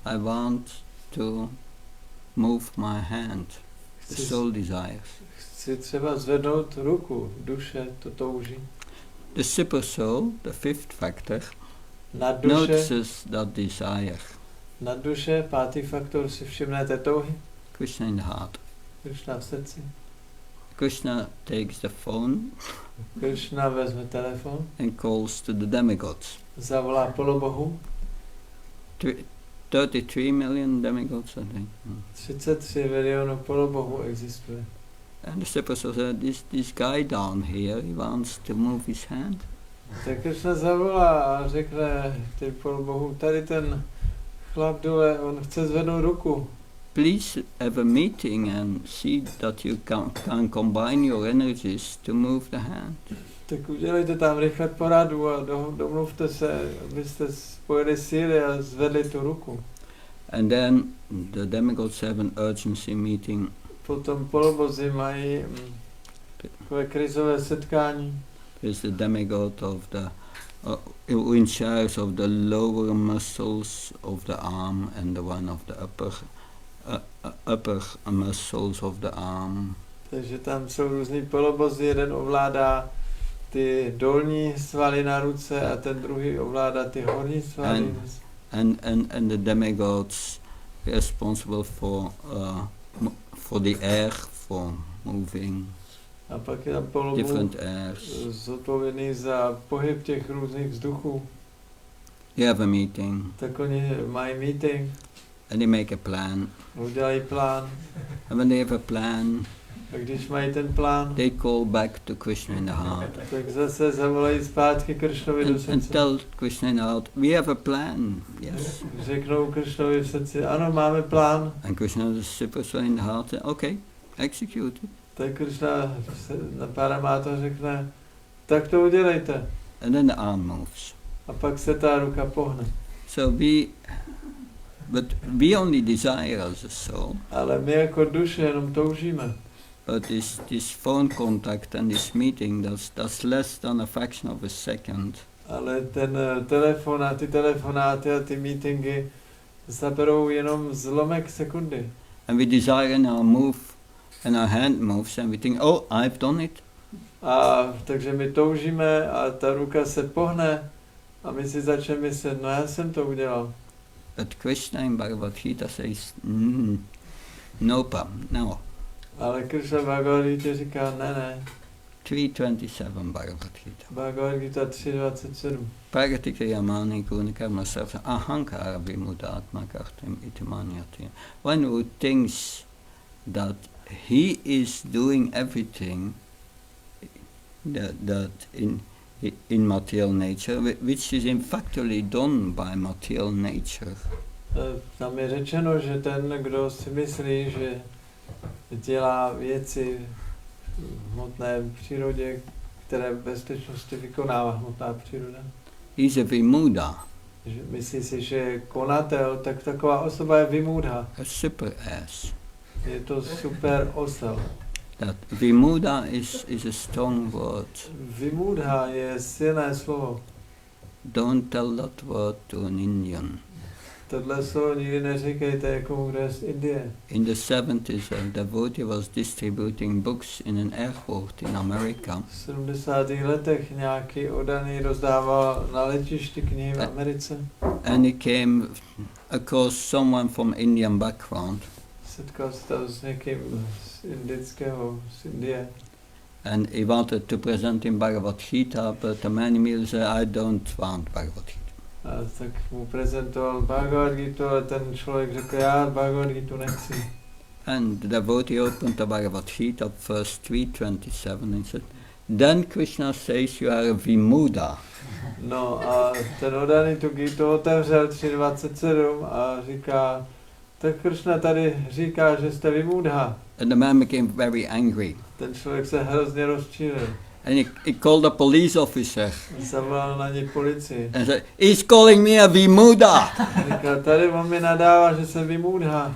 I want to move my hand. The soul desires. Chci třeba zvednout ruku, duše to touží. The super soul, the 5th factor, Nad duše, notices that desire. nad duše, 5. faktor, si všimne té touhy. Krishna in the heart. Krishna v srdci. Krishna takes the phone Krishna vezme telefon, and calls to the demigods. zavolá polobohu. 33 million demigods, I think. 33 milionů polobohů existuje. And the super soul said, this guy down here, he wants to move his hand. Tak Krishna zavolá a řekne ty polobohům, tady ten chlap dole, on chce zvednout ruku. Please have a meeting and see that you can combine your energies to move the hand. Tak udělejte tam rychle poradu a domluvte se, abyste spojili síly a zvedli tu ruku. And then the demigods have an urgency meeting. Potom polobozy mají takové krizové setkání. There's the demigod of the who in charge of the lower muscles of the arm and the one of the upper muscles of the arm. Takže tam jsou různý polobozy, jeden ovládá ty dolní svaly na ruce a ten druhý ovládá ty horní svaly. And the demigods responsible for the air, for moving A pak je tam polobůh different airs. zodpovědný za pohyb těch různých vzduchů. They have a meeting Tak oni mají meeting, and they make a plan. udělají plán. And when they have a plan, A když mají ten plán, they call back to Krishna in the heart tak zase zavolají zpátky Kršnovi do and srdce. tell Krishna in the heart, we have a plan. Yes. Řeknou Kršnovi v srdci, ano, máme plán. And Krishna, the super soul in the heart, said, okay, execute it. Tak Kršna na Paramáta řekne, tak to udělejte. And then the arm moves. A pak se ta ruka pohne. So we only desire as a soul. Ale my jako duše jenom toužíme. But this phone contact and this meeting, that's less than a fraction of a second. Ale ten telefon a ty telefonáty a ty meetingy zaberou jenom zlomek sekundy. And we desire and our move and our hand moves and we think, oh, I've done it. A takže my toužíme a ta ruka se pohne a my si začneme myslet, no já jsem to udělal. But Krishna in Bhagavad Gita says, no. Ale Krishna Bhagavad Gita říká, ne. 3:27 Bhagavad Gita. Bhagavad Gita 3.27. Pragatikayamani gunakarma sarva ahankara vimudatma kartam iti manyati. One who thinks that he is doing everything that in material nature, which is in factually done by material nature. Tam je řečeno, že ten, kdo si myslí, že dělá věci v hmotné přírodě, které v bezpečnosti vykonává hmotná příroda. He's a vimuda. Že myslí si, že je konatel, tak taková osoba je vimudha. A super ass. Je to super osel. That vimuda is a strong word. Vimudha je silné slovo. Don't tell that word to an Indian. Tohle slovo nikdy neříkejte jako kdo je z Indie. In the 70s, a devotee was distributing books in an airport in America. V 70. letech nějaký oddaný rozdával na letišti knihy v Americe. And he came across someone from Indian background. Setkal se tam s někým z indického, z Indie. And he wanted to present him Bhagavad Gita, but the man immediately said, I don't want Bhagavad Gita. A tak mu prezentoval Bhagavad Gita, ale ten člověk řekl, já Bhagavad Gita nechci. And the devotee opened the Bhagavad Gita, verse 327, and said, then Krishna says you are a vimuda. No a ten oddaný tu Gitu otevřel 3.27 a říká, tak Krishna tady říká, že jste vimudha. And the man became very angry. Ten člověk se hrozně rozčílil. And he called a police officer. Zavolal na něj policii. And said, he's calling me a vimuda. Říkal, tady on mi nadává, že jsem vimudha.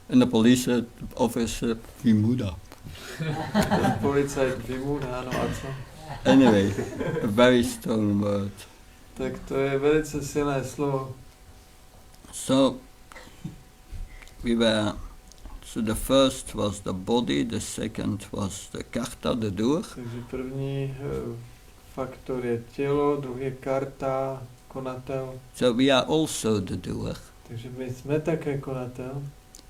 And the police officer, vimuda. Ten policajt vimudha, no a co? Anyway, a very strong word. Tak to je velice silné slovo. So the first was the body, the second was the karta, the doer. Takže první faktor je tělo, druhý je karta, konatel. So we are also the doer. Takže my jsme také konatel,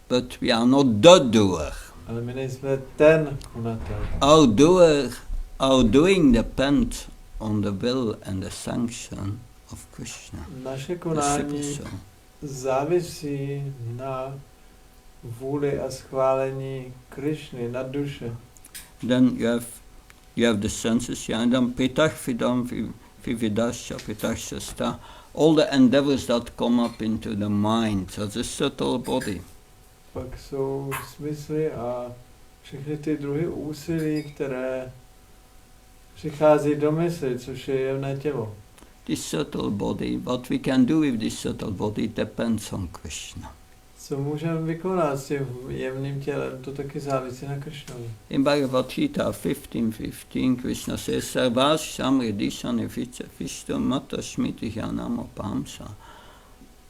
But we are not the doer. ale my nejsme ten konatel. Our doing depends on the will and the sanction of Krishna. Naše konání závisí na vůli a schválení Krishny, na duše. Then you have the senses, and then pritachvidam vividasya pritachshasta, all the endeavors that come up into the mind, so the subtle body. Pak jsou smysly a všechny ty druhy úsilí, které přichází do mysli, což je jemné tělo. This subtle body, what we can do with this subtle body depends on Krishna. Co můžeme vykonat s tím jemným tělem, to taky závisí na Krishnovi. In Bhagavad Gita 15:15, Krishna says, Sarvash samridishani vishtum mata smriti jnanam apamsa.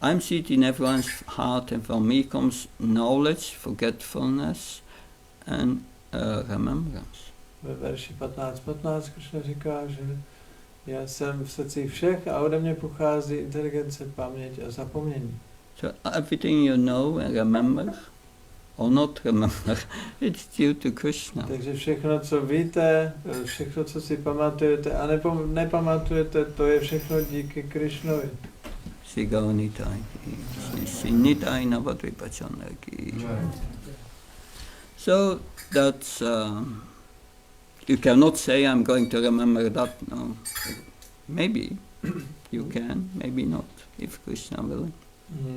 I'm seated in everyone's heart, and from me comes knowledge, forgetfulness, and remembrance. Ve verši 15:15 Krishna říká, že já jsem v srdci všech a ode mě pochází inteligence, paměť a zapomnění. So everything you know and remember, or not remember, it's due to Krishna. Takže všechno, co víte, všechno, co si pamatujete a nepamatujete, to je všechno díky Krishnovi. Sigo Nitai, Nitai Navadvipacandra. So that's, you cannot say I'm going to remember that, no. Maybe you can, maybe not, if Krishna will.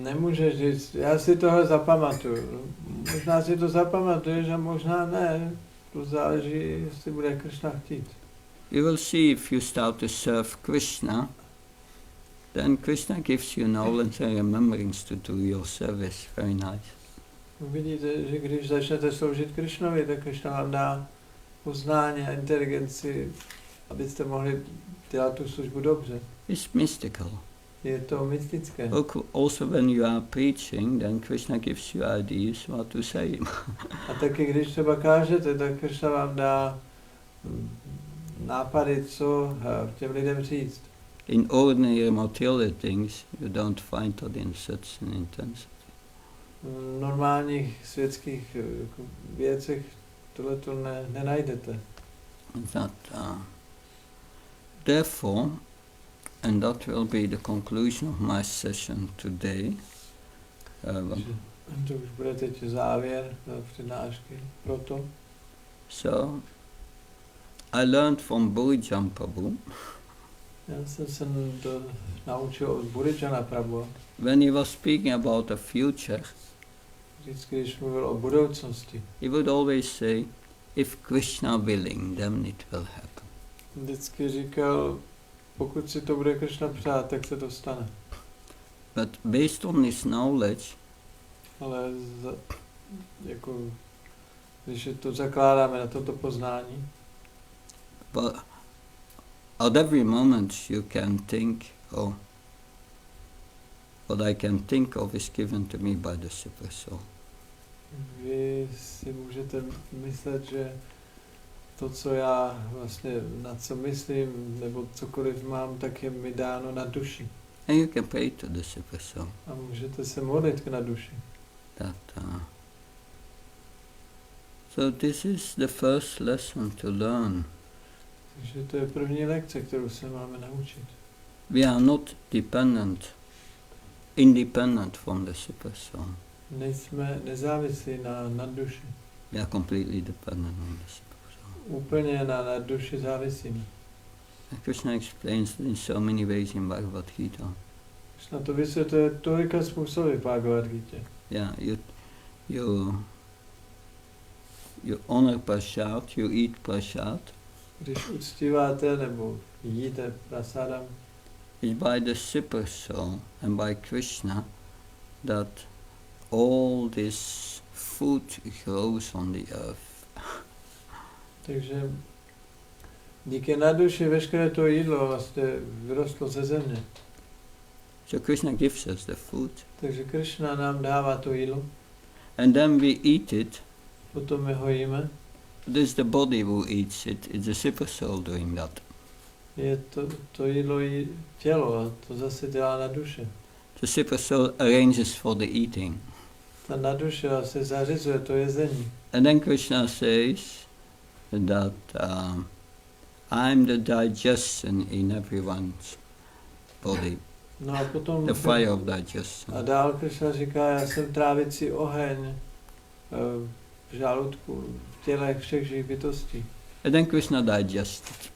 Nemůžeš říct, já si toho zapamatuju. Možná si to zapamatuješ a možná ne. To záleží, jestli bude Krishna chtít. You will see if you start to serve Krishna, then Krishna gives you knowledge and remembrance to do your service. Very nice. Uvidíte, že když začnete sloužit Krishnovi, tak Krishna vám dá poznání a inteligenci, abyste mohli dělat tu službu dobře. It's mystical. Je to mystické. Also when you are preaching, then Krishna gives you ideas what to say. A taky když třeba kážete, tak Krishna vám dá nápady, co těm lidem říct. In ordinary material things, you don't find that in such an intensity. V normálních světských věcech tohleto nenajdete. that therefore, and that will be the conclusion of my session today. To už bude teď závěr přednášky. Proto. So, I learned from Burijam Prabhu. Já jsem se naučil od Burijana Prabhu. When he was speaking about the future, Vždycky, když mluvil o budoucnosti, he would always say, if Krishna willing, then it will happen. Vždycky říkal, pokud si to bude Krishna přát, tak se to stane. But based on his knowledge, Ale jako, když to zakládáme na toto poznání, but at every moment you can think, oh, what I can think of is given to me by the Super Soul. Vy si můžete myslet, že to, co já vlastně, na co myslím, nebo cokoliv mám, tak je mi dáno na duši. And you can pray to the Super Soul. A můžete se modlit na duši. So this is the first lesson to learn. Takže to je první lekce, kterou se máme naučit. We are not independent from the Super Soul. Nejsme nezávislí na duši. We are completely dependent on the Super Soul. Úplně na duši závisíme. And Krishna explains it in so many ways in Bhagavad Gita. Krishna to vysvětluje tolika způsoby v Bhagavad Gita. Yeah, you honor prasad, you eat prasad. Když uctíváte nebo jíte prasadam, It's by the Super Soul and by Krishna that all this food grows on the earth. Takže díky na duši veškeré to jídlo vlastně vyrostlo ze země. So Krishna gives us the food. Takže Krishna nám dává to jídlo. And then we eat it. Potom my ho jíme. It is the body who eats it. It's the Super Soul doing that. Je to jídlo tělo a to zase dělá na duše. The Super Soul arranges for the eating. Ta na duše se zařizuje to jezení. And then Krishna says that I'm the digestion in everyone's body. No a potom The fire of digestion. A dál Krishna říká, já jsem trávicí oheň v žaludku, v tělech všech živých bytostí. And then Krishna digests.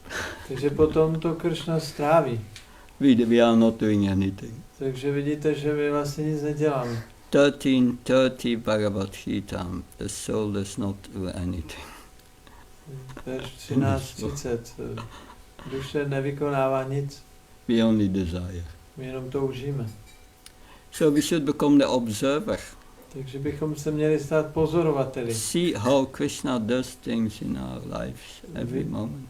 Takže potom to Krishna stráví. We are not doing anything. Takže vidíte, že my vlastně nic neděláme. 13:30 Bhagavad Gita. The soul does not do anything. Verš 13:30. Duše nevykonává nic. We only desire. My jenom toužíme. So we should become the observer. Takže bychom se měli stát pozorovateli. See how Krishna does things in our lives every moment.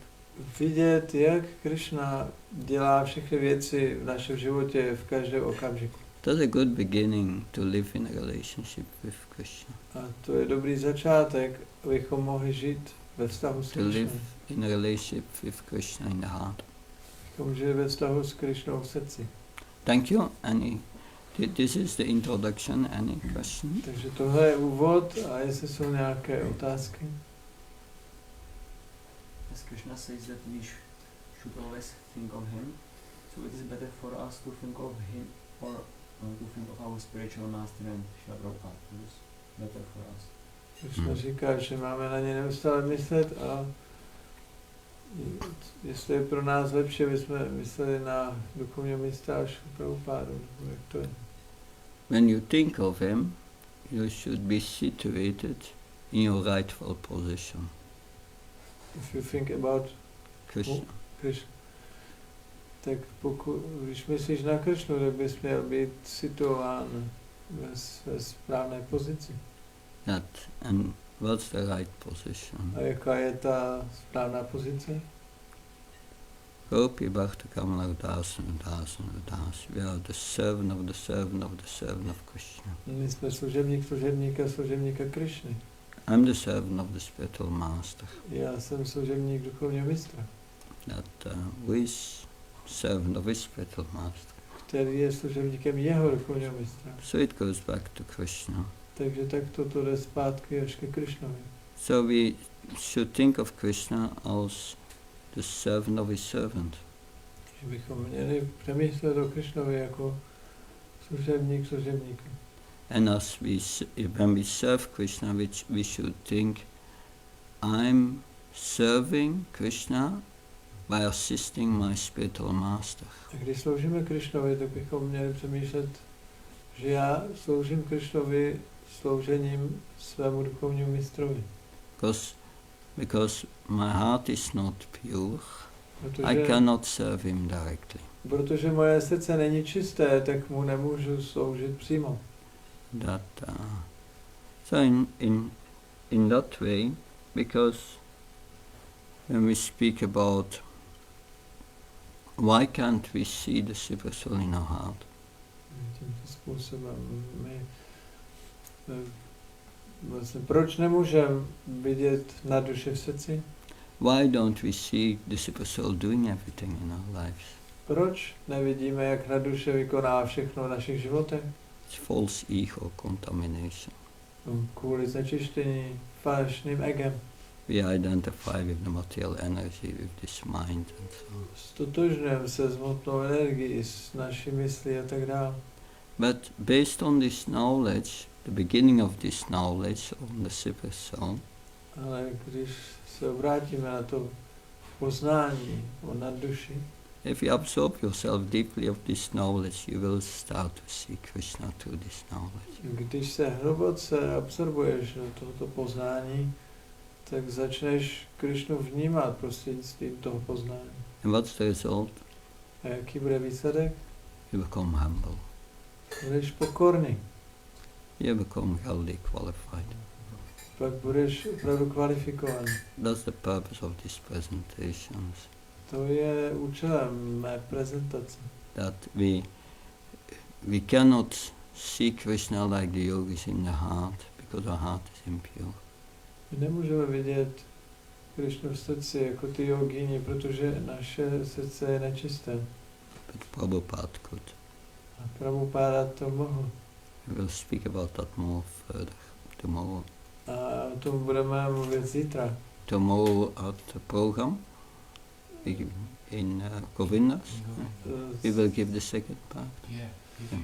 Vidět, jak Krishna dělá všechny věci v našem životě v každém okamžiku. That's a good beginning to live in a relationship with Krishna. A to je dobrý začátek, abychom mohli žít ve vztahu s To live Krishnou. in a relationship with Krishna in the heart. Abychom žili ve vztahu s Krishnou v srdci. Thank you. This is the introduction. Any question? Takže tohle je úvod a jestli jsou nějaké otázky. As Krishna says that we should always think of him, so it is better for us to think of him or to think of our spiritual master and Srila Prabhupada. It is better for us. Krishna říká, že máme na ně neustále myslet a jestli je pro nás lepší, aby jsme mysleli na duchovního mistra a Srila Prabhupádu, jak to je. When you think of him, you should be situated in your rightful position. If you think about Krishna. Krishna, tak když myslíš na Krishnu, tak bys měl být situován ve správné pozici. And what's the right position? A jaká je ta správná pozice? Gopi Bhakta Kamala Das. We are the servant of the servant of the servant of Krishna. My jsme služebníka Krishny. I'm the servant of the spiritual master. Já jsem služebník duchovního mistra. Who is servant of his spiritual master. Který je služebníkem jeho duchovního mistra. So it goes back to Krishna. Takže tak toto jde zpátky až ke Krishnovi. So we should think of Krishna as the servant of his servant. Že bychom měli přemýšlet o Krišnovi jako služebník služebníka. And when we serve Krishna, we should think, I'm serving Krishna by assisting my spiritual master. A když sloužíme Krišnovi, tak bychom měli přemýšlet, že já sloužím Krišnovi sloužením svému duchovnímu mistrovi. Because my heart is not pure, Protože, I cannot serve him directly. Protože moje srdce není čisté, tak mu nemůžu sloužit přímo. So in that way, because when we speak about why can't we see the super soul in our heart? Tímto způsobem my vlastně proč nemůžeme vidět na duši v srdci? Why don't we see the super soul doing everything in our lives? Proč nevidíme, jak na duše vykoná všechno v našich životech? It's false ego contamination. Kvůli znečištění falešným egem. We identify with the material energy, with this mind and so on. Stotožňujeme se s hmotnou energií, s naší myslí a tak dále. But based on this knowledge, the beginning of this knowledge on the super soul, ale když se obrátíme na to poznání o nadduši, if you absorb yourself deeply of this knowledge, you will start to see Krishna through this knowledge. Když se hluboce absorbuješ do tohoto poznání, tak začneš Krišnu vnímat prostřednictvím toho poznání. And what's the result? A jaký bude výsledek? You become humble. Budeš pokorný. You become highly qualified. Pak budeš opravdu kvalifikovaný. That's the purpose of these presentations. To je účelem mé prezentace. That we cannot see Krishna like the yogis in the heart, because our heart is impure. My nemůžeme vidět Krišnu v srdci jako ty jogíni, protože naše srdce je nečisté. But Prabhupada could. A Prabhupada to mohl. We will speak about that more further tomorrow. A o tom budeme mluvit zítra. Tomorrow at the program in Govindas, we will give the second part. Yeah, if you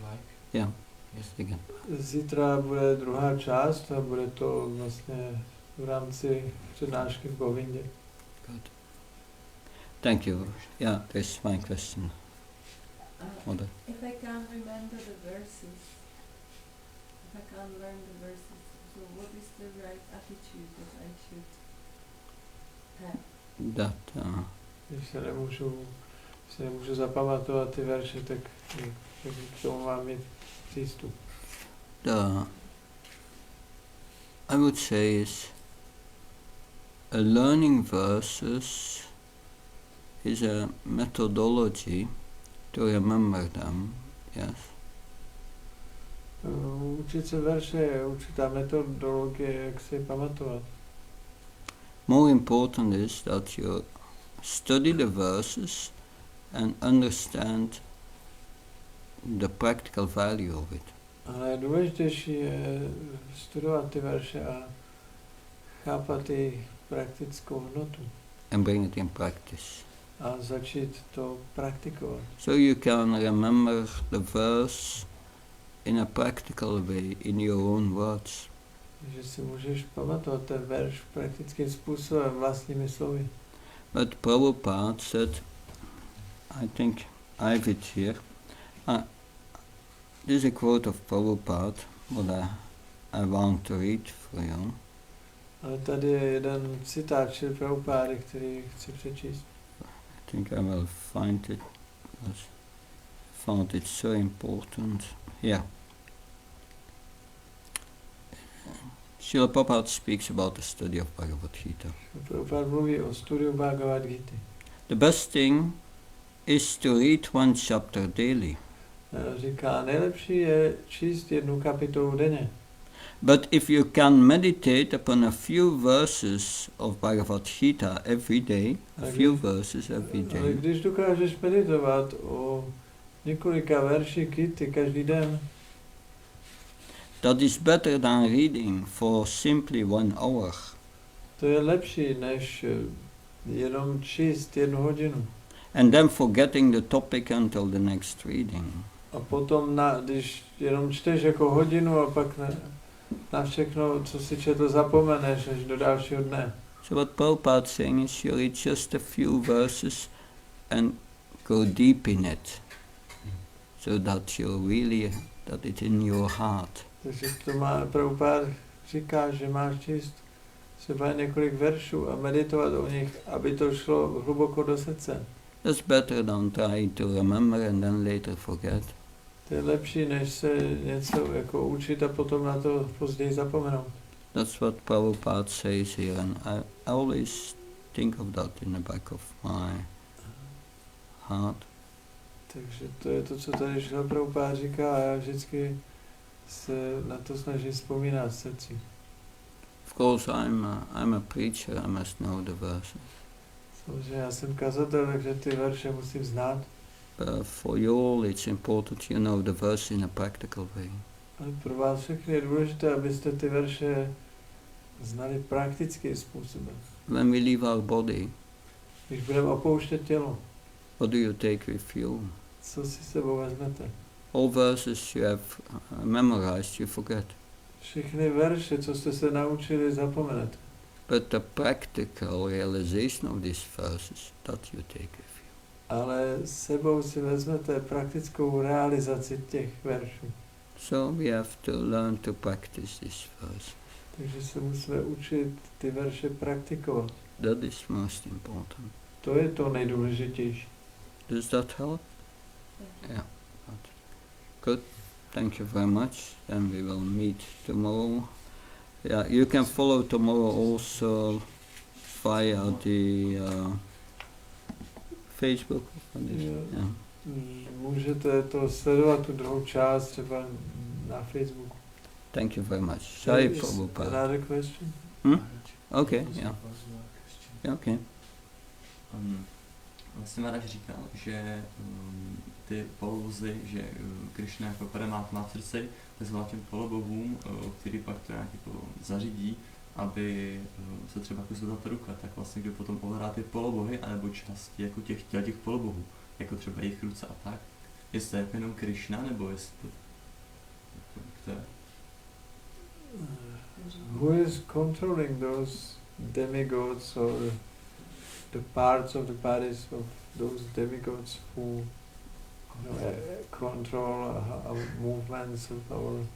like. Yeah, Yes. second part. Zítra bude druhá část a bude to vlastně v rámci přednášky v Govindě. Good. Thank you. Yeah, that's my question. Mother. If I can't remember the verses, if I can't learn the verses, so what is the right attitude that I should have? That Když se nemůžu zapamatovat ty verše, tak k tomu mám mít přístup. I would say is learning verses is a methodology to remember them, yes. Učit se verše je určitá metodologie, jak si pamatovat. More important is that you study the verses and understand the practical value of it. Ale důležitější je studovat ty verše a chápat jejich praktickou hodnotu. And bring it in practice. A začít to praktikovat. So you can remember the verse in a practical way, in your own words. Že si můžeš pamatovat ten verš praktickým způsobem, vlastními slovy. But Prabhupada said, I think I have it here. This is a quote of Prabhupada, what I want to read for you. Ale tady je jeden citát Šrily Prabhupády, který chci přečíst. I think I will find it, because I found it so important. Yeah. Srila Prabhupada speaks about the study of Bhagavad Gita. Prabhupada mluví o studiu Bhagavad Gita. The best thing is to read one chapter daily. Říká, nejlepší je číst jednu kapitolu denně. But if you can meditate upon a few verses of Bhagavad Gita every day, a few verses every Ale day, když dokážeš meditovat o několika verši Gity každý den, that is better than reading for simply 1 hour. To je lepší, než jenom číst 1 hodinu. and then forgetting the topic until the next reading. A potom, když jenom čteš jako hodinu a pak na všechno, co si četl, zapomeneš až do dalšího dne. So what Prabhupada is saying is you read just a few verses and go deep in it, so that that it's in your heart. Takže to má Prabhupada říká, že máš číst třeba několik veršů a meditovat o nich, aby to šlo hluboko do srdce. That's better than trying to remember and then later forget. To je lepší, než se něco jako učit a potom na to později zapomenout. That's what Prabhupada says here, and I always think of that in the back of my heart. Takže to je to, co tady Šrila Prabhupada říká a já vždycky se na to snažím vzpomínat v srdci. Of course, I'm a preacher, I must know the verses. Samozřejmě já jsem kazatel, takže ty verše musím znát. But for you all, it's important you know the verse in a practical way. Ale pro vás všechny je důležité, abyste ty verše znali praktickým způsobem. When we leave our body, Když budeme opouštět tělo, what do you take with you? co si sebou vezmete? All verses you have memorized, you forget. Všechny verše, co jste se naučili, zapomenete. But the practical realization of these verses, that you take with you. Ale s sebou si vezmete praktickou realizaci těch veršů. So we have to learn to practice this verse. Takže se musíme učit ty verše praktikovat. That is most important. To je to nejdůležitější. Does that help? Yeah. Good. Thank you very much. Then we will meet tomorrow. Yeah, you can follow tomorrow also via the Facebook. Yeah. Můžete to sledovat, tu druhou část, třeba na Facebooku. Thank you very much. Sorry, Prabhupada. Another question? Okay, yeah. Yeah, okay. Vlastně Maharaj říkal, že ty polovozy, že Krishna jako Paramatma v srdci, vezme těm polobohům, který pak to nějak jako zařídí, aby se třeba jako zvedla ta ruka, tak vlastně kdo potom ovládá ty polobohy, anebo části jako těch těl těch polobohů, jako třeba jejich ruce a tak. Jestli to je jenom Krishna, nebo jestli to je? Who is controlling those demigods or the parts of the bodies of those demigods who control our movements of our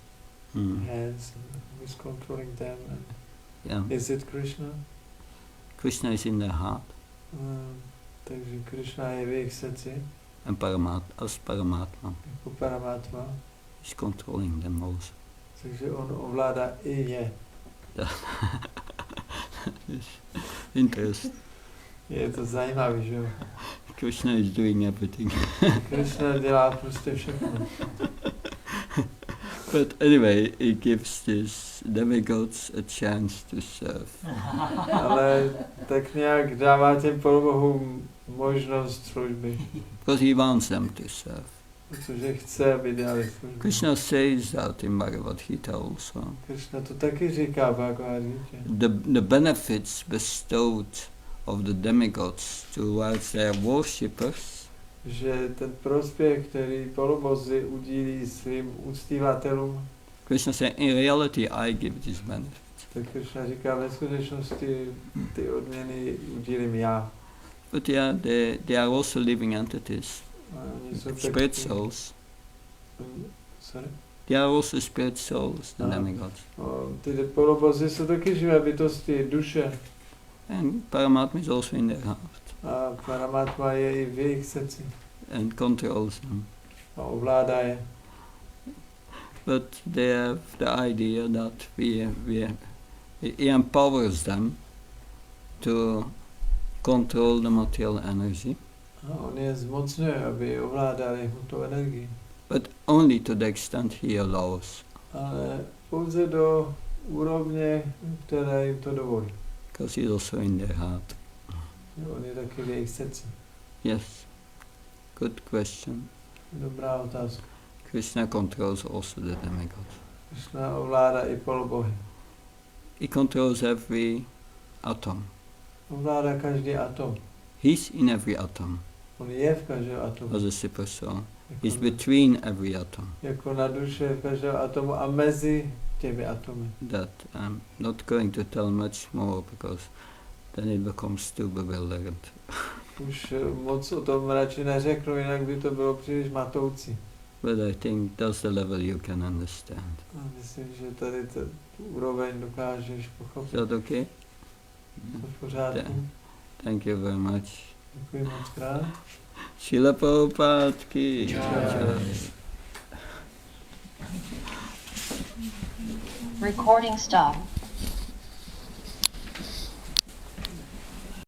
hands? Who is controlling them? And Yeah. is it Krishna? Krishna is in their heart. Takže Krishna je v jejich srdci. And as Paramatma Jako Paramatma. is controlling them also. Takže on ovládá i je. Interesting. Je to zajímavý, že jo? Krishna is doing everything. Krishna dělá prostě všechno. But anyway, he gives these demigods a chance to serve. Ale tak nějak dává těm polobohům možnost služby. Because he wants them to serve. Protože chce, aby dělali službu. Krishna says that in Bhagavad Gita also. Krishna to taky říká v Bhagavad Gita. The benefits bestowed of the demigods towards their worshippers, Že ten prospěch, který polobozy udílí svým uctívatelům, Krishna said, in reality I give these benefits. tak Krishna říká, ve skutečnosti ty odměny udílím já. But yeah, they are also living entities, spirit souls. Sorry? They are also spirit souls, the demigods. Ty polobozy jsou taky živé bytosti, duše. And Paramatma is also in their heart. A Paramatma je i v jejich srdci. And controls them. A ovládá je. But they have the idea that he empowers them to control the material energy. A on je zmocňuje, aby ovládali hmotnou energii. But only to the extent he allows. Ale pouze do úrovně, která jim to dovolí. Because he's also in their heart. On je taky v jejich srdci. Yes. Good question. Dobrá otázka. Krishna controls also the demigods. Krishna ovládá i polobohy. He controls every atom. Ovládá každý atom. He's in every atom On je v každém atomu. as a super soul. Jako He's na- between every atom. Jako na duše v každém atomu a mezi těmi atomy. That I'm not going to tell much more because then it becomes too bewildering. Už moc o tom radši neřeknu, jinak by to bylo příliš matoucí. But I think that's the level you can understand. A myslím, že tady tu úroveň dokážeš Is pochopit. that okay? To v pořádku. Thank you very much. Děkuji moc krát. Srila Prabhupada ki Jai. jai. Recording stop.